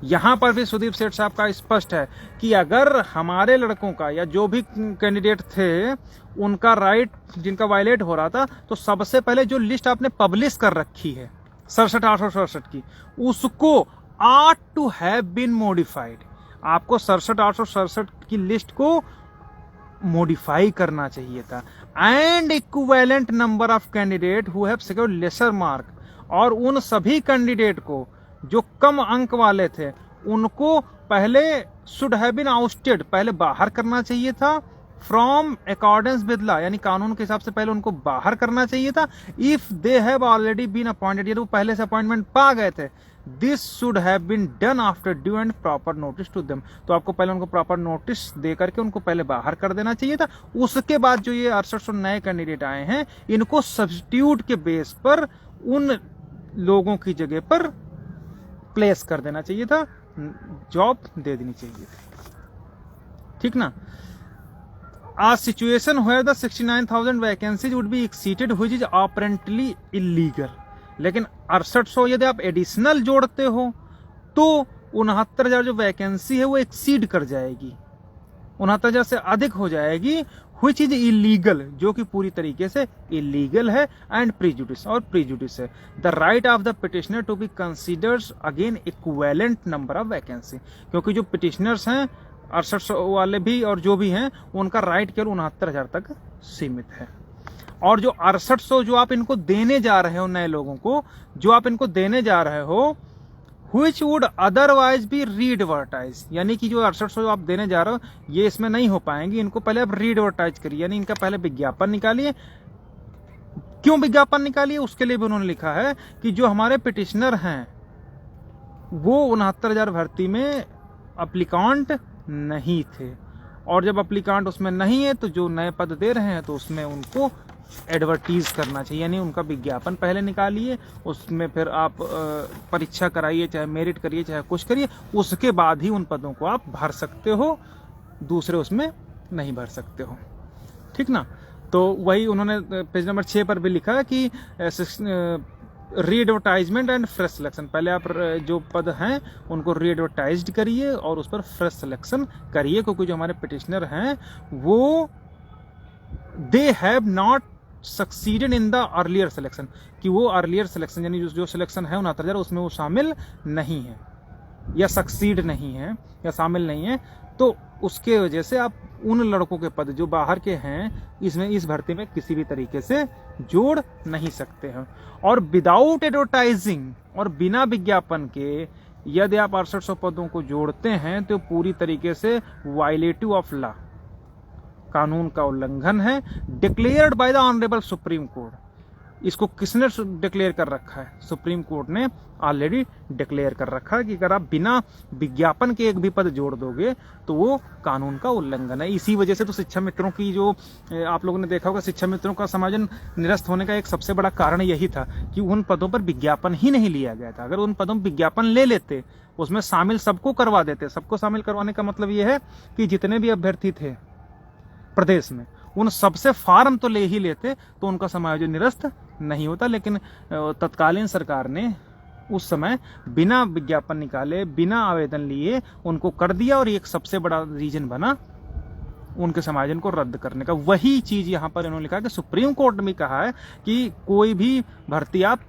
A: यहां पर भी सुदीप सेठ साहब का स्पष्ट है कि अगर हमारे लड़कों का या जो भी कैंडिडेट थे उनका राइट जिनका वायलेट हो रहा था, तो सबसे पहले जो लिस्ट आपने पब्लिश कर रखी है 67,867 की, उसको are to have been modified. आपको 67,867 की लिस्ट को मॉडिफाई करना चाहिए था। And equivalent number of candidate who have secured lesser mark, और उन सभी कैंडिडेट को जो कम अंक वाले थे उनको पहले शुड हैव बीन आउस्टेड, पहले बाहर करना चाहिए था फ्रॉम अकॉर्डेंस विद लॉ, यानी कानून के हिसाब से पहले उनको बाहर करना चाहिए था। If they have already been appointed, यदि वो पहले से अपॉइंटमेंट पा गए थे, this should have been done after due and proper notice to them, तो आपको पहले उनको प्रॉपर नोटिस दे करके उनको पहले बाहर कर देना चाहिए था। उसके बाद जो ये 6800 नए कैंडिडेट आए हैं इनको सब्स्टिट्यूट के बेस पर उन लोगों की जगह पर प्लेस कर देना चाहिए था, जॉब दे देनी चाहिए थी, ठीक ना। A situation where the 69,000 vacancies would be exceeded which is apparently illegal, लेकिन 6800 यदि आप एडिशनल जोड़ते हो तो 69,000 जो वैकेंसी है वो एक्सीड कर जाएगी, 69,000 से अधिक हो जाएगी, which is illegal, जो कि पूरी तरीके से इलीगल है, एंड प्रीजुडिस, और प्रीजुडिस है। The right of the petitioner to be considered again equivalent number of vacancy, क्योंकि जो पिटिशनर्स हैं 6800 वाले भी और जो भी हैं उनका राइट केवल 69,000 तक सीमित है। और जो 6800 जो आप इनको देने जा रहे हो, नए लोगों को जो आप इनको देने जा रहे हो, which would otherwise be re-advertised, यानी कि जो 6800 जो आप देने जा रहे हो ये इसमें नहीं हो पाएंगे, इनको पहले आप री-एडवर्टाइज करिए, यानी इनका पहले विज्ञापन निकालिए। क्यों विज्ञापन निकालिए, उसके लिए भी उन्होंने लिखा है कि जो हमारे पिटिशनर हैं वो 69,000 भर्ती में अप्लीकांट नहीं थे, और जब अप्लीकांट उसमें नहीं है तो जो नए पद दे रहे हैं तो उसमें उनको एडवर्टीज करना चाहिए, यानी उनका विज्ञापन पहले निकालिए, उसमें फिर आप परीक्षा कराइए, चाहे मेरिट करिए, चाहे कुछ करिए, उसके बाद ही उन पदों को आप भर सकते हो, दूसरे उसमें नहीं भर सकते हो। ठीक ना। तो वही उन्होंने पेज नंबर 6 पर भी लिखा कि री एडवर्टाइजमेंट एंड फ्रेश सिलेक्शन, पहले आप जो पद हैं उनको री एडवर्टाइज करिए और उस पर फ्रेश सिलेक्शन करिए, क्योंकि जो हमारे पिटिशनर हैं वो they have not succeeded in the earlier selection, कि वो अर्लियर सिलेक्शन यानी जो सिलेक्शन है 69,000 उसमें वो शामिल नहीं है या सक्सीड नहीं है या शामिल नहीं है, तो उसके वजह से आप उन लड़कों के पद जो बाहर के हैं इसमें इस भर्ती में किसी भी तरीके से जोड़ नहीं सकते हैं। और विदाउट एडवर्टाइजिंग और बिना विज्ञापन के यदि आप 6800 पदों को जोड़ते हैं तो पूरी तरीके से वायलेटिव ऑफ लॉ, कानून का उल्लंघन है, declared by the honourable supreme court. इसको किसने डिक्लेयर कर रखा है? सुप्रीम कोर्ट ने ऑलरेडी डिक्लेयर कर रखा है कि अगर आप बिना विज्ञापन के एक भी पद जोड़ दोगे तो वो कानून का उल्लंघन है। इसी वजह से तो शिक्षा मित्रों की जो आप लोगों ने देखा होगा, शिक्षा मित्रों का समाजन निरस्त होने का एक सबसे बड़ा कारण यही था कि उन पदों पर विज्ञापन ही नहीं लिया गया था। अगर उन पदों पर विज्ञापन ले लेते, उसमें शामिल सबको करवा देते, सबको शामिल करवाने का मतलब ये है कि जितने भी अभ्यर्थी थे प्रदेश में उन सबसे फार्म तो ले ही लेते तो उनका समायोजन निरस्त नहीं होता। लेकिन तत्कालीन सरकार ने उस समय बिना विज्ञापन निकाले, बिना आवेदन लिए उनको कर दिया, और एक सबसे बड़ा रीजन बना उनके समायोजन को रद्द करने का। वही चीज यहां पर इन्होंने लिखा कि सुप्रीम कोर्ट ने भी कहा है कि कोई भी भर्ती आप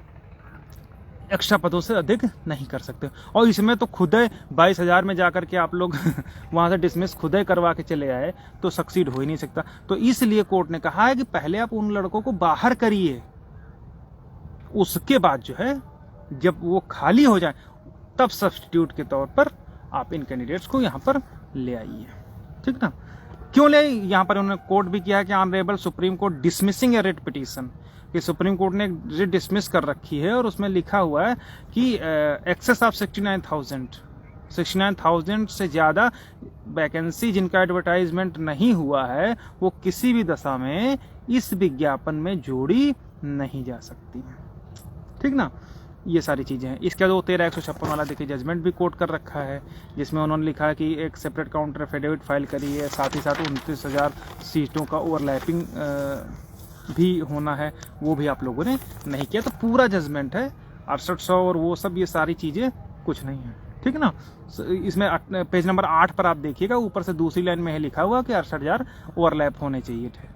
A: एक्स्ट्रा पदों से अधिक नहीं कर सकते। और इसमें तो खुद 22,000 में जाकर के आप लोग वहां से डिसमिस खुद करवा के चले आए तो सक्सीड हो ही नहीं सकता। तो इसलिए कोर्ट ने कहा है कि पहले आप उन लड़कों को बाहर करिए, उसके बाद जो है जब वो खाली हो जाए तब सब्स्टिट्यूट के तौर पर आप इन कैंडिडेट्स को यहां पर ले आइए। ठीक ना। क्यों ले? यहां पर उन्होंने कोर्ट भी किया कि ऑनरेबल सुप्रीम कोर्ट डिसमिसिंग ए रिट पिटीशन, कि सुप्रीम कोर्ट ने रिट डिसमिस कर रखी है और उसमें लिखा हुआ है कि एक्सेस ऑफ 69,000 से ज्यादा वैकेंसी जिनका एडवर्टाइजमेंट नहीं हुआ है वो किसी भी दशा में इस विज्ञापन में जोड़ी नहीं जा सकती। ठीक ना। ये सारी चीजें हैं। इसके बाद 13,156 वाला देखिए जजमेंट भी कोर्ट कर रखा है, जिसमें उन्होंने लिखा है कि एक सेपरेट काउंटर एफिडेविट फाइल करी है, साथ ही साथ 29,000 सीटों का ओवरलैपिंग भी होना है, वो भी आप लोगों ने नहीं किया। तो पूरा जजमेंट है 6800 और वो सब, ये सारी चीजें कुछ नहीं है। ठीक ना। इसमें पेज नंबर 8 पर आप देखिएगा, ऊपर से दूसरी लाइन में है लिखा हुआ कि 68,000 ओवरलैप होने चाहिए थे।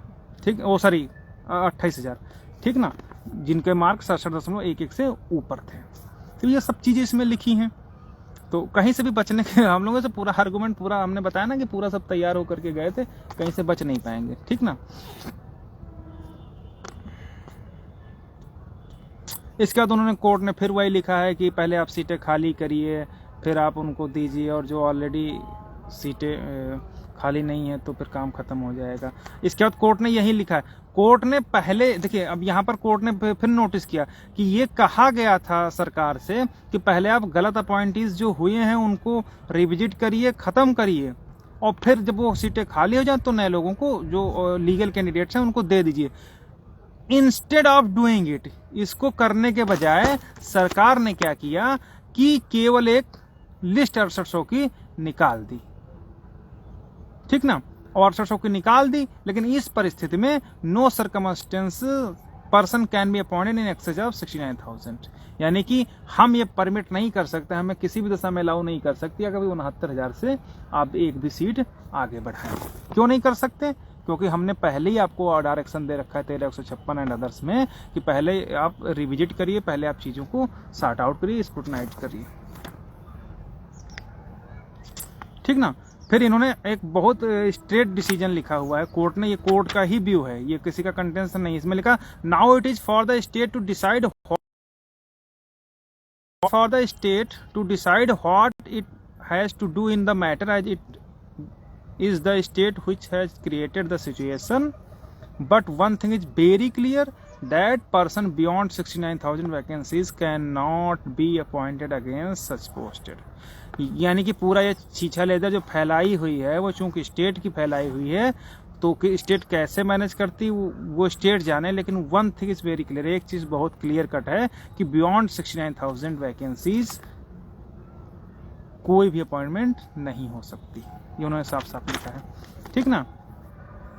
A: ठीक, ओ सॉरी 28,000। ठीक ना, जिनके मार्क 67.11 से ऊपर थे। तो ये सब चीजें इसमें लिखी हैं। तो कहीं से भी बचने के हम लोगों से पूरा आर्गुमेंट पूरा हमने बताया ना कि पूरा सब तैयार होकर के गए थे, कहीं से बच नहीं पाएंगे। ठीक ना। इसके बाद उन्होंने कोर्ट ने फिर वही लिखा है कि पहले आप सीटें खाली करिए, फिर आप उनको दीजिए, और जो ऑलरेडी सीटें खाली नहीं है तो फिर काम खत्म हो जाएगा। इसके बाद कोर्ट ने यही लिखा है। कोर्ट ने पहले देखिए, अब यहाँ पर कोर्ट ने फिर नोटिस किया कि ये कहा गया था सरकार से कि पहले आप गलत अपॉइंटीज जो हुए हैं उनको रिविजिट करिए, खत्म करिए, और फिर जब वो सीटें खाली हो जाए तो नए लोगों को जो लीगल कैंडिडेट्स हैं उनको दे दीजिए। इंस्टेड ऑफ डूइंग इट, इसको करने के बजाय सरकार ने क्या किया कि केवल एक लिस्ट 6800 की निकाल दी। ठीक ना, और 6800 की निकाल दी, लेकिन इस परिस्थिति में no circumstance person can be appointed in excess of 69,000, यानी कि हम ये परमिट नहीं कर सकते, हमें किसी भी दशा में अलाउ नहीं कर सकती अगर 69,000 से आप एक भी सीट आगे बढ़ाएं। क्यों नहीं कर सकते? क्योंकि हमने पहले ही आपको डायरेक्शन दे रखा है 13,156 एंड अदर्स में कि पहले आप रिविजिट करिए, पहले आप चीजों को सॉर्ट आउट करिए, स्क्रूटनाइज करिए। ठीक ना। फिर इन्होंने एक बहुत स्ट्रेट डिसीजन लिखा हुआ है कोर्ट ने, ये कोर्ट का ही व्यू है, ये किसी का कंटेंशन नहीं। इसमें लिखा now it is for the state to decide what it has to do in the matter, as it is the state which has created the situation, but one thing is very clear that person beyond 69,000 vacancies cannot be appointed against such posted। यानी कि पूरा ये छीछा leather जो फैलाई हुई है वो चूंकि स्टेट की फैलाई हुई है, तो कि स्टेट कैसे मैनेज करती वो स्टेट जाने, लेकिन one thing is very clear, एक चीज बहुत क्लियर कट है कि बियॉन्ड 69,000 वैकेंसीज कोई भी अपॉइंटमेंट नहीं हो सकती, ये उन्होंने साफ साफ लिखा है, ठीक ना।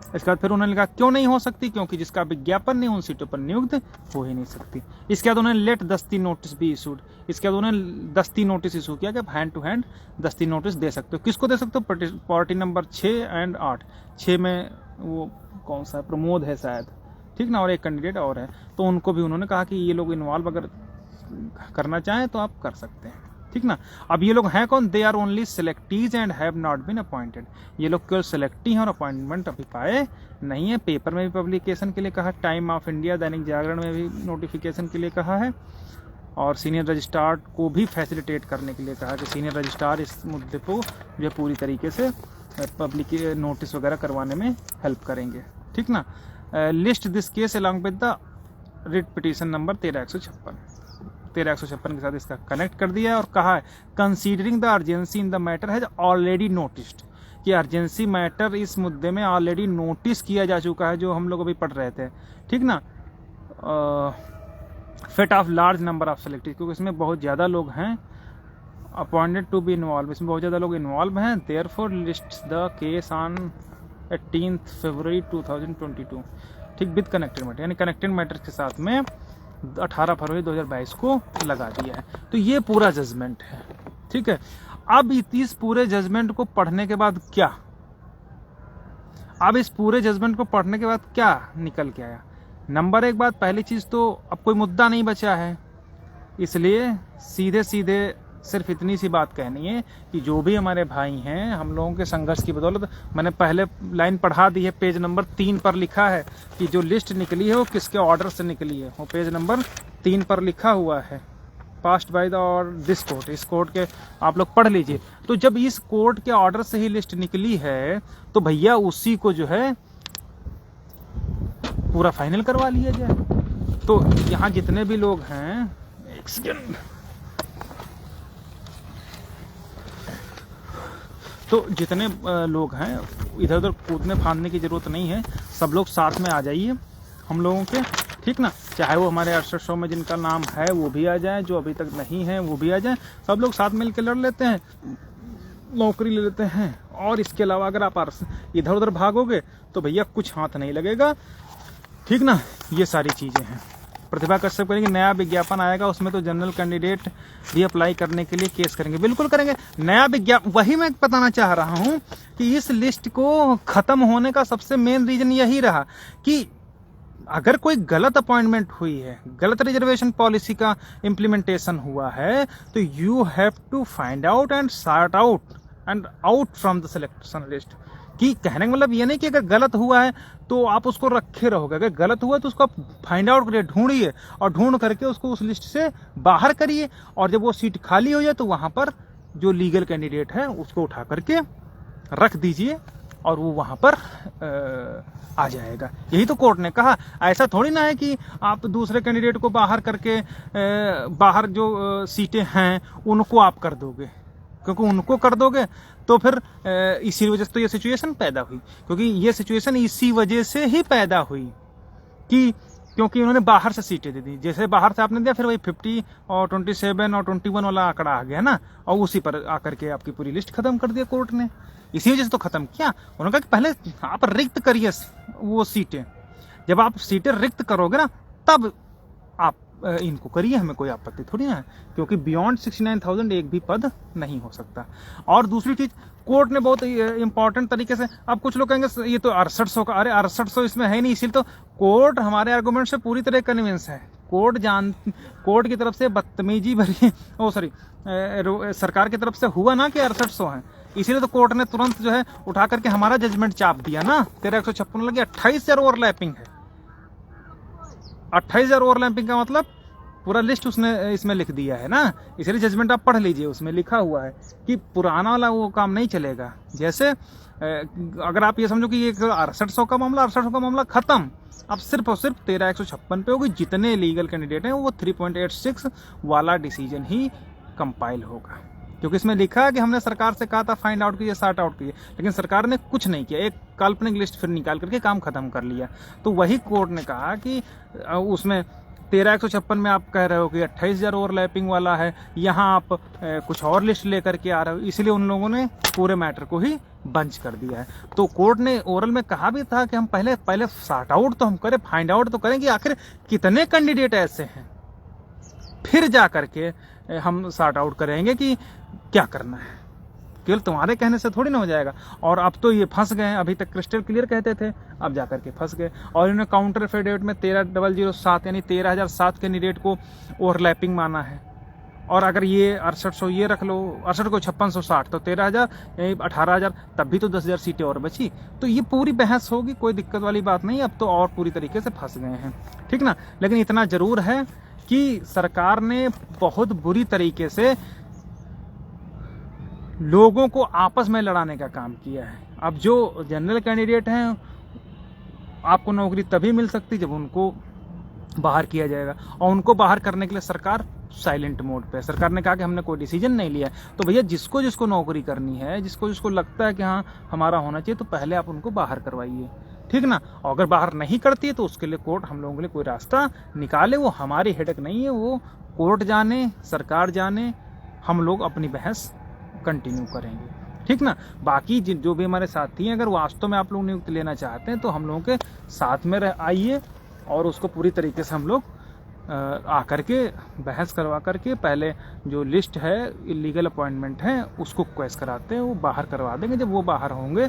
A: इसके बाद फिर उन्होंने लिखा क्यों नहीं हो सकती, क्योंकि जिसका विज्ञापन नहीं उन सीटों पर नियुक्त हो ही नहीं सकती। इसके बाद उन्होंने लेट दस्ती नोटिस भी इशूड, इसके बाद उन्होंने दस्ती नोटिस इशू किया कि आप हैंड टू हैंड दस्ती नोटिस दे सकते हो। किसको दे सकते हो, पार्टी नंबर 6 एंड 8, 6 में वो कौन सा प्रमोद है शायद, ठीक ना, और एक कैंडिडेट और है, तो उनको भी उन्होंने कहा कि ये लोग इन्वॉल्व अगर करना चाहें तो आप कर सकते हैं, ठीक ना। अब ये लोग हैं कौन, they are only selectees and have not been appointed, ये लोग केवल सेलेक्टी हैं और अपॉइंटमेंट अभी पाए नहीं है। पेपर में भी पब्लिकेशन के लिए कहा, time of India Dainik Jagran में भी नोटिफिकेशन के लिए कहा है, और सीनियर रजिस्ट्रार को भी फैसिलिटेट करने के लिए कहा कि सीनियर रजिस्ट्रार इस मुद्दे को जो पूरी तरीके से पब्लिक नोटिस वगैरह करवाने में हेल्प करेंगे, ठीक ना। List this case along with the writ petition number 13,156 के साथ इसका कनेक्ट कर दिया है, और कहा है considering the urgency in the matter has already noticed, कि अर्जेंसी मैटर इस मुद्दे में ऑलरेडी नोटिस किया जा चुका है, जो हम लोग अभी पढ़ रहे थे, ठीक ना। Fit of large number of selected, क्योंकि इसमें बहुत ज़्यादा लोग हैं, अपॉइंटेड टू बी इन्वॉल्व, इसमें बहुत ज़्यादा लोग इन्वॉल्व हैं, therefore list the case on 18 फरवरी 2022, ठीक, विद कनेक्टेड मैटर, यानी कनेक्टेड मैटर के साथ में 18 फरवरी 2022 को लगा दिया है। तो ये पूरा जजमेंट है, ठीक है। अब इस पूरे जजमेंट को पढ़ने के बाद क्या, अब इस पूरे जजमेंट को पढ़ने के बाद क्या निकल के आया, नंबर एक बात, पहली चीज तो अब कोई मुद्दा नहीं बचा है, इसलिए सीधे सीधे सिर्फ इतनी सी बात कहनी है कि जो भी हमारे भाई हैं, हम लोगों के संघर्ष की बदौलत, मैंने पहले लाइन पढ़ा दी है, पेज नंबर 3 पर लिखा है कि जो लिस्ट निकली है वो किसके ऑर्डर से निकली है, वो पेज नंबर 3 पर लिखा हुआ है, पास्ड बाय द और दिस कोर्ट, इस कोर्ट के आप लोग पढ़ लीजिए। तो जब इस कोर्ट के ऑर्डर से ही लिस्ट निकली है तो भैया उसी को जो है पूरा फाइनल करवा लिया जाए। तो यहाँ जितने भी लोग हैं, एक सेकंड, तो जितने लोग हैं इधर उधर कूदने फांदने की जरूरत नहीं है, सब लोग साथ में आ जाइए हम लोगों के, ठीक ना। चाहे वो हमारे 6800 में जिनका नाम है वो भी आ जाए, जो अभी तक नहीं है वो भी आ जाए, सब लोग साथ मिलकर लड़ लेते हैं, नौकरी ले लेते हैं। और इसके अलावा अगर आप इधर उधर भागोगे तो भैया कुछ हाथ नहीं लगेगा, ठीक ना। ये सारी चीजें हैं। प्रतिभा कश्यप करेंगे, नया विज्ञापन आएगा उसमें तो जनरल कैंडिडेट भी अप्लाई करने के लिए केस करेंगे, बिल्कुल करेंगे। नया विज्ञापन, वही मैं बताना चाह रहा हूं कि इस लिस्ट को खत्म होने का सबसे मेन रीजन यही रहा कि अगर कोई गलत अपॉइंटमेंट हुई है, गलत रिजर्वेशन पॉलिसी का इम्प्लीमेंटेशन हुआ है, तो you have to find out and sort out and out from the selection list. कि कहने का मतलब ये नहीं कि अगर गलत हुआ है तो आप उसको रखे रहोगे, अगर गलत हुआ है तो उसको आप फाइंड आउट करिए, ढूंढिए, और ढूंढ करके उसको उस लिस्ट से बाहर करिए, और जब वो सीट खाली हो जाए तो वहां पर जो लीगल कैंडिडेट है उसको उठा करके रख दीजिए और वो वहां पर आ जाएगा। यही तो कोर्ट ने कहा। ऐसा थोड़ी ना है कि आप दूसरे कैंडिडेट को बाहर करके बाहर जो सीटें हैं उनको आप कर दोगे, क्योंकि उनको कर दोगे तो फिर इसी वजह से तो ये सिचुएशन पैदा हुई, क्योंकि ये सिचुएशन इसी वजह से ही पैदा हुई कि क्योंकि उन्होंने बाहर से सीटें दे दी। जैसे बाहर से आपने दिया, फिर वही 50 और 27 और 21 वाला आंकड़ा आ गया ना, और उसी पर आकर के आपकी पूरी लिस्ट खत्म कर दिया कोर्ट ने। इसी वजह से तो खत्म किया। उन्होंने कहा कि पहले आप रिक्त करिए वो सीटें, जब आप सीटें रिक्त करोगे ना तब आप इनको करिए, हमें कोई आपत्ति थोड़ी ना है, क्योंकि बियॉन्ड 69,000 एक भी पद नहीं हो सकता। और दूसरी चीज, कोर्ट ने बहुत इंपॉर्टेंट तरीके से, अब कुछ लोग कहेंगे ये तो 6800 का, अरे 6800 इसमें है नहीं, इसीलिए तो कोर्ट हमारे आर्गुमेंट से पूरी तरह कन्विंस है। कोर्ट की तरफ से बदतमीजी भरी सरकार की तरफ से हुआ ना कि 6800 है, इसीलिए तो कोर्ट ने तुरंत जो है उठा करके हमारा जजमेंट चाप दिया ना। 13,156 लगे, 28,000 ओवरलैपिंग है। 28,000 ओवरलैपिंग का मतलब पूरा लिस्ट उसने इसमें लिख दिया है ना, इसलिए जजमेंट आप पढ़ लीजिए, उसमें लिखा हुआ है कि पुराना वाला वो काम नहीं चलेगा। जैसे अगर आप ये समझो कि ये 6800 का मामला, 6800 का मामला खत्म, अब सिर्फ और सिर्फ 13,156 पे होगी, जितने लीगल कैंडिडेट हैं वो 3.86 वाला डिसीजन ही कंपाइल होगा, क्योंकि इसमें लिखा है कि हमने सरकार से कहा था फाइंड आउट कीजिए, सॉर्ट आउट कीजिए, लेकिन सरकार ने कुछ नहीं किया, एक काल्पनिक लिस्ट फिर निकाल करके काम खत्म कर लिया। तो वही कोर्ट ने कहा कि उसमें 13,156 में आप कह रहे हो कि 28,000 ओवरलैपिंग वाला है, यहाँ आप कुछ और लिस्ट लेकर के आ रहे हो, इसलिए उन लोगों ने पूरे मैटर को ही बंच कर दिया है। तो कोर्ट ने ओरल में कहा भी था कि हम पहले सॉर्ट आउट तो हम करें, फाइंड आउट तो करें कि आखिर कितने कैंडिडेट ऐसे हैं, फिर जा करके हम सॉर्ट आउट करेंगे कि क्या करना है। केवल तुम्हारे कहने से थोड़ी ना हो जाएगा। और अब तो ये फंस गए हैं, अभी तक क्रिस्टल क्लियर कहते थे, अब जाकर के फंस गए। और इन्होंने काउंटर एफिडेविट में 13,007 यानी 13,007 कैंडिडेट को ओवरलैपिंग माना है। और अगर ये 6800 ये रख लो, 68 को 5660 तो 13,000 यानी 18,000, तब भी तो 10,000 सीटें और बची। तो ये पूरी बहस होगी, कोई दिक्कत वाली बात नहीं। अब तो और पूरी तरीके से फंस गए हैं, ठीक ना। लेकिन इतना जरूर है कि सरकार ने बहुत बुरी तरीके से लोगों को आपस में लड़ाने का काम किया है। अब जो जनरल कैंडिडेट हैं, आपको नौकरी तभी मिल सकती जब उनको बाहर किया जाएगा, और उनको बाहर करने के लिए सरकार साइलेंट मोड पे है। सरकार ने कहा कि हमने कोई डिसीजन नहीं लिया है। तो भैया जिसको जिसको नौकरी करनी है, जिसको जिसको लगता है कि हाँ हमारा होना चाहिए, तो पहले आप उनको बाहर करवाइए, ठीक ना। और अगर बाहर नहीं करती है तो उसके लिए कोर्ट हम लोगों के लिए कोई रास्ता निकाले, वो हमारी हेडेक नहीं है, वो कोर्ट जाने, सरकार जाने, हम लोग अपनी बहस कंटिन्यू करेंगे, ठीक ना। बाकी जो भी हमारे साथी हैं, अगर वास्तव में आप लोग नियुक्ति लेना चाहते हैं तो हम लोगों के साथ में आइए और उसको पूरी तरीके से हम लोग आकर के बहस करवा करके पहले जो लिस्ट है इलीगल अपॉइंटमेंट है उसको क्वेश्चन कराते हैं, वो बाहर करवा देंगे। जब वो बाहर होंगे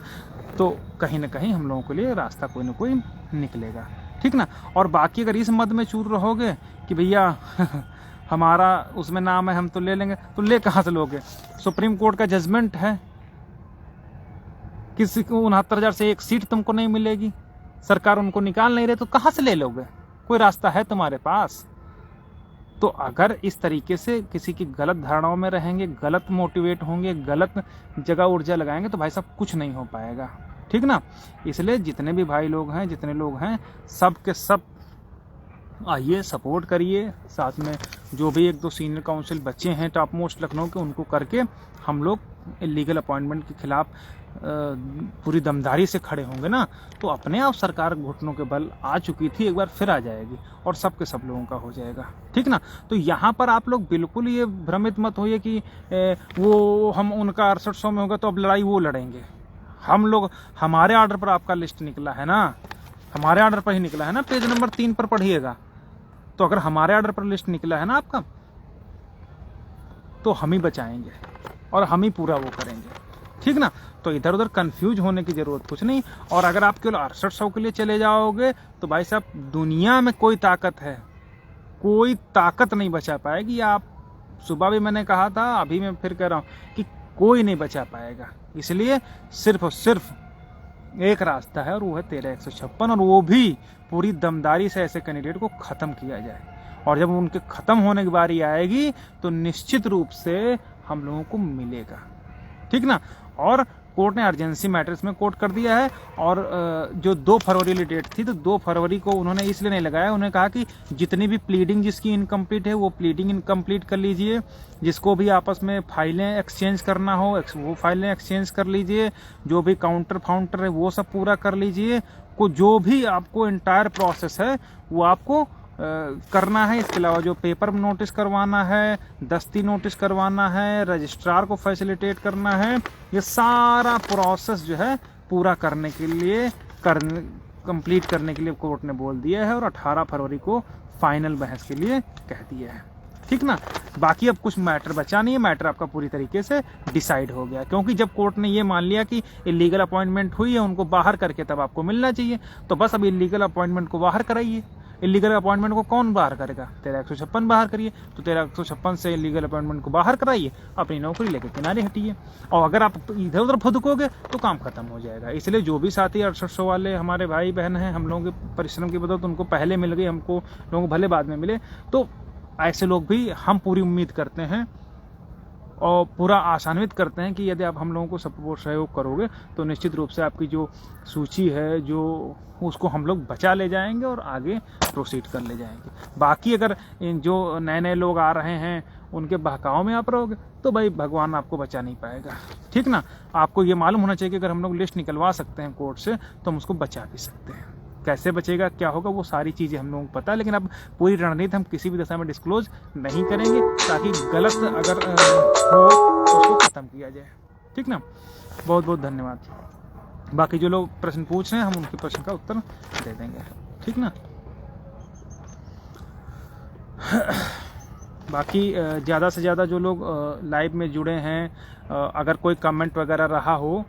A: तो कहीं ना कहीं हम लोगों के लिए रास्ता कोई ना कोई निकलेगा, ठीक ना। और बाकी अगर इस मद में चूर रहोगे कि भैया हमारा उसमें नाम है हम तो ले लेंगे, तो ले कहाँ से लोगे? सुप्रीम कोर्ट का जजमेंट है, किसी को 69,000 से एक सीट तुमको नहीं मिलेगी, सरकार उनको निकाल नहीं रहे, तो कहाँ से ले लोगे? कोई रास्ता है तुम्हारे पास? तो अगर इस तरीके से किसी की गलत धारणाओं में रहेंगे, गलत मोटिवेट होंगे, गलत जगह ऊर्जा लगाएंगे, तो भाई साहब कुछ नहीं हो पाएगा, ठीक ना। इसलिए जितने भी भाई लोग हैं, जितने लोग हैं, सब के सब आइए, सपोर्ट करिए। साथ में जो भी 1-2 सीनियर काउंसिल बच्चे हैं टॉप मोस्ट लखनऊ के, उनको करके हम लोग इलीगल अपॉइंटमेंट के खिलाफ पूरी दमदारी से खड़े होंगे ना, तो अपने आप सरकार घुटनों के बल आ चुकी थी, एक बार फिर आ जाएगी और सबके सब लोगों का हो जाएगा, ठीक ना। तो यहाँ पर आप लोग बिल्कुल ये भ्रमित मत होइए कि वो हम उनका 6800 में होगा तो अब लड़ाई वो लड़ेंगे। हम लोग, हमारे ऑर्डर पर आपका लिस्ट निकला है ना, हमारे ऑर्डर पर ही निकला है ना, पेज नंबर 3 पर पढ़िएगा। तो अगर हमारे ऑर्डर पर लिस्ट निकला है ना आपका, तो हम ही बचाएंगे और हम ही पूरा वो करेंगे, ठीक ना। तो इधर उधर कंफ्यूज होने की जरूरत कुछ नहीं। और अगर आप केवल 6800 के लिए चले जाओगे तो भाई साहब दुनिया में कोई ताकत है, कोई ताकत नहीं बचा पाएगी। आप सुबह भी मैंने कहा था, अभी मैं फिर कह रहा हूं कि कोई नहीं बचा पाएगा। इसलिए सिर्फ और सिर्फ एक रास्ता है और वो है 13,156, और वो भी पूरी दमदारी से ऐसे कैंडिडेट को खत्म किया जाए। और जब उनके खत्म होने की बारी आएगी तो निश्चित रूप से हम लोगों को मिलेगा, ठीक ना। और कोर्ट ने अर्जेंसी मैटर्स में कोर्ट कर दिया है। और जो 2 फरवरी वाली डेट थी, तो 2 फरवरी को उन्होंने इसलिए नहीं लगाया, उन्होंने कहा कि जितनी भी प्लीडिंग जिसकी इनकम्प्लीट है वो प्लीडिंग इनकम्प्लीट कर लीजिए, जिसको भी आपस में फाइलें एक्सचेंज करना हो वो फाइलें एक्सचेंज कर लीजिए, जो भी काउंटर फाउंटर है वो सब पूरा कर लीजिए, को जो भी आपको इंटायर प्रोसेस है वो आपको करना है। इसके अलावा जो पेपर नोटिस करवाना है, दस्ती नोटिस करवाना है, रजिस्ट्रार को फैसिलिटेट करना है, ये सारा प्रोसेस जो है पूरा करने के लिए कंप्लीट करने के लिए कोर्ट ने बोल दिया है और 18 फरवरी को फाइनल बहस के लिए कह दिया है, ठीक ना। बाकी अब कुछ मैटर बचा नहीं है, मैटर आपका पूरी तरीके से डिसाइड हो गया, क्योंकि जब कोर्ट ने ये मान लिया कि इलीगल अपॉइंटमेंट हुई है, उनको बाहर करके तब आपको मिलना चाहिए, तो बस अब इलीगल अपॉइंटमेंट को बाहर कराइए। इलीगल अपॉइंटमेंट को कौन बाहर करेगा? 13,156 बाहर करिए। तो 13,156 से इलीगल अपॉइंटमेंट को बाहर कराइए, अपनी नौकरी लेकर किनारे हटिए। और अगर आप इधर उधर फुदकोगे तो काम खत्म हो जाएगा। इसलिए जो भी साथी 6800 वाले हमारे भाई बहन हैं, हम लोगों के परिश्रम की बदौलत उनको पहले मिल गई, हमको लोगों को भले बाद में मिले, तो ऐसे लोग भी हम पूरी उम्मीद करते हैं और पूरा आसान्वित करते हैं कि यदि आप हम लोगों को सपोर्ट सहयोग करोगे तो निश्चित रूप से आपकी जो सूची है जो उसको हम लोग बचा ले जाएंगे और आगे प्रोसीड कर ले जाएंगे। बाकी अगर जो नए नए लोग आ रहे हैं उनके बहकाव में आप रहोगे तो भाई भगवान आपको बचा नहीं पाएगा, ठीक ना। आपको ये मालूम होना चाहिए कि अगर हम लोग लिस्ट निकलवा सकते हैं कोर्ट से तो हम उसको बचा भी सकते हैं। कैसे बचेगा, क्या होगा, वो सारी चीज़ें हम लोगों को पता है, लेकिन अब पूरी रणनीति हम किसी भी दशा में डिस्क्लोज नहीं करेंगे ताकि गलत अगर हो तो उसको ख़त्म किया जाए, ठीक ना। बहुत बहुत धन्यवाद। बाकी जो लोग प्रश्न पूछ रहे हैं हम उनके प्रश्न का उत्तर दे देंगे, ठीक ना। बाकी ज़्यादा से ज़्यादा जो लोग लाइव में जुड़े हैं, अगर कोई कमेंट वगैरह रहा हो,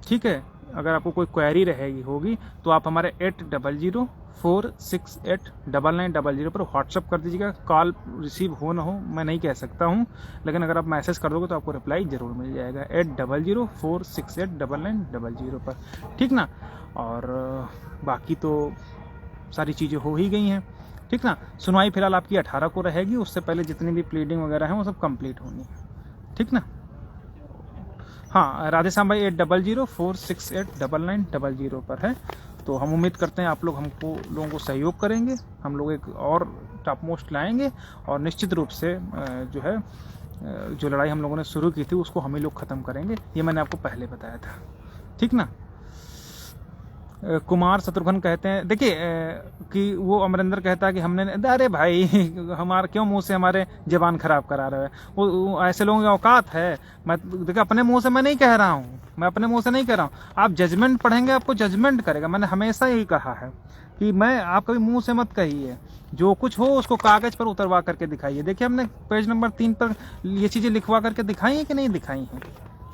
A: ठीक है, अगर आपको कोई क्वेरी रहेगी होगी तो आप हमारे 8004689900 पर व्हाट्सअप कर दीजिएगा। कॉल रिसीव हो ना हो मैं नहीं कह सकता हूं, लेकिन अगर आप मैसेज कर दोगे तो आपको रिप्लाई ज़रूर मिल जाएगा 8004689900 पर, ठीक ना। और बाकी तो सारी चीज़ें हो ही गई हैं, ठीक ना। सुनवाई फिलहाल आपकी 18 को रहेगी, उससे पहले जितनी भी प्लीडिंग वगैरह हैं वो सब कंप्लीट होनी है, ठीक ना। हाँ, राधेश्याम भाई 8004689900 पर है। तो हम उम्मीद करते हैं आप लोग हमको लोगों को सहयोग करेंगे, हम लोग एक और टॉप मोस्ट लाएंगे और निश्चित रूप से जो है जो लड़ाई हम लोगों ने शुरू की थी उसको हम ही लोग ख़त्म करेंगे, ये मैंने आपको पहले बताया था, ठीक ना। कुमार शत्रुघ्न कहते हैं, देखिए कि वो अमरिंदर कहता है कि हमने, अरे भाई हमारे क्यों मुंह से हमारे जबान खराब करा रहे हैं, वो ऐसे लोगों की औकात है। मैं देखिए अपने मुंह से मैं नहीं कह रहा हूँ, मैं अपने मुंह से नहीं कह रहा हूँ, आप जजमेंट पढ़ेंगे आपको जजमेंट करेगा। मैंने हमेशा यही कहा है कि मैं आप कभी मुंह से मत कहिए, जो कुछ हो उसको कागज पर उतरवा करके दिखाइए। देखिए हमने पेज नंबर 3 पर ये चीज़ें लिखवा करके दिखाई हैं कि नहीं दिखाई हैं,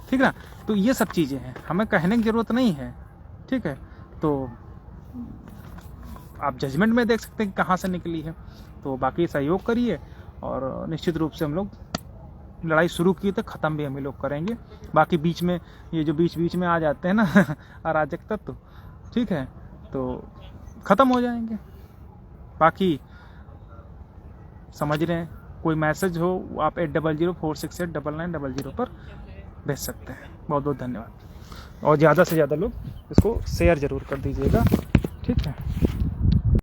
A: ठीक ना। तो ये सब चीज़ें हैं, हमें कहने की ज़रूरत नहीं है, ठीक है। तो आप जजमेंट में देख सकते हैं कहाँ से निकली है। तो बाकी सहयोग करिए और निश्चित रूप से हम लोग लड़ाई शुरू की तो ख़त्म भी हम ही लोग करेंगे। बाकी बीच में ये जो बीच बीच में आ जाते हैं ना अराजक तत्व, ठीक है, तो ख़त्म हो जाएंगे। बाकी समझ रहे हैं, कोई मैसेज हो आप 8004689900 पर भेज सकते हैं। बहुत बहुत धन्यवाद और ज़्यादा से ज़्यादा लोग इसको शेयर ज़रूर कर दीजिएगा, ठीक है।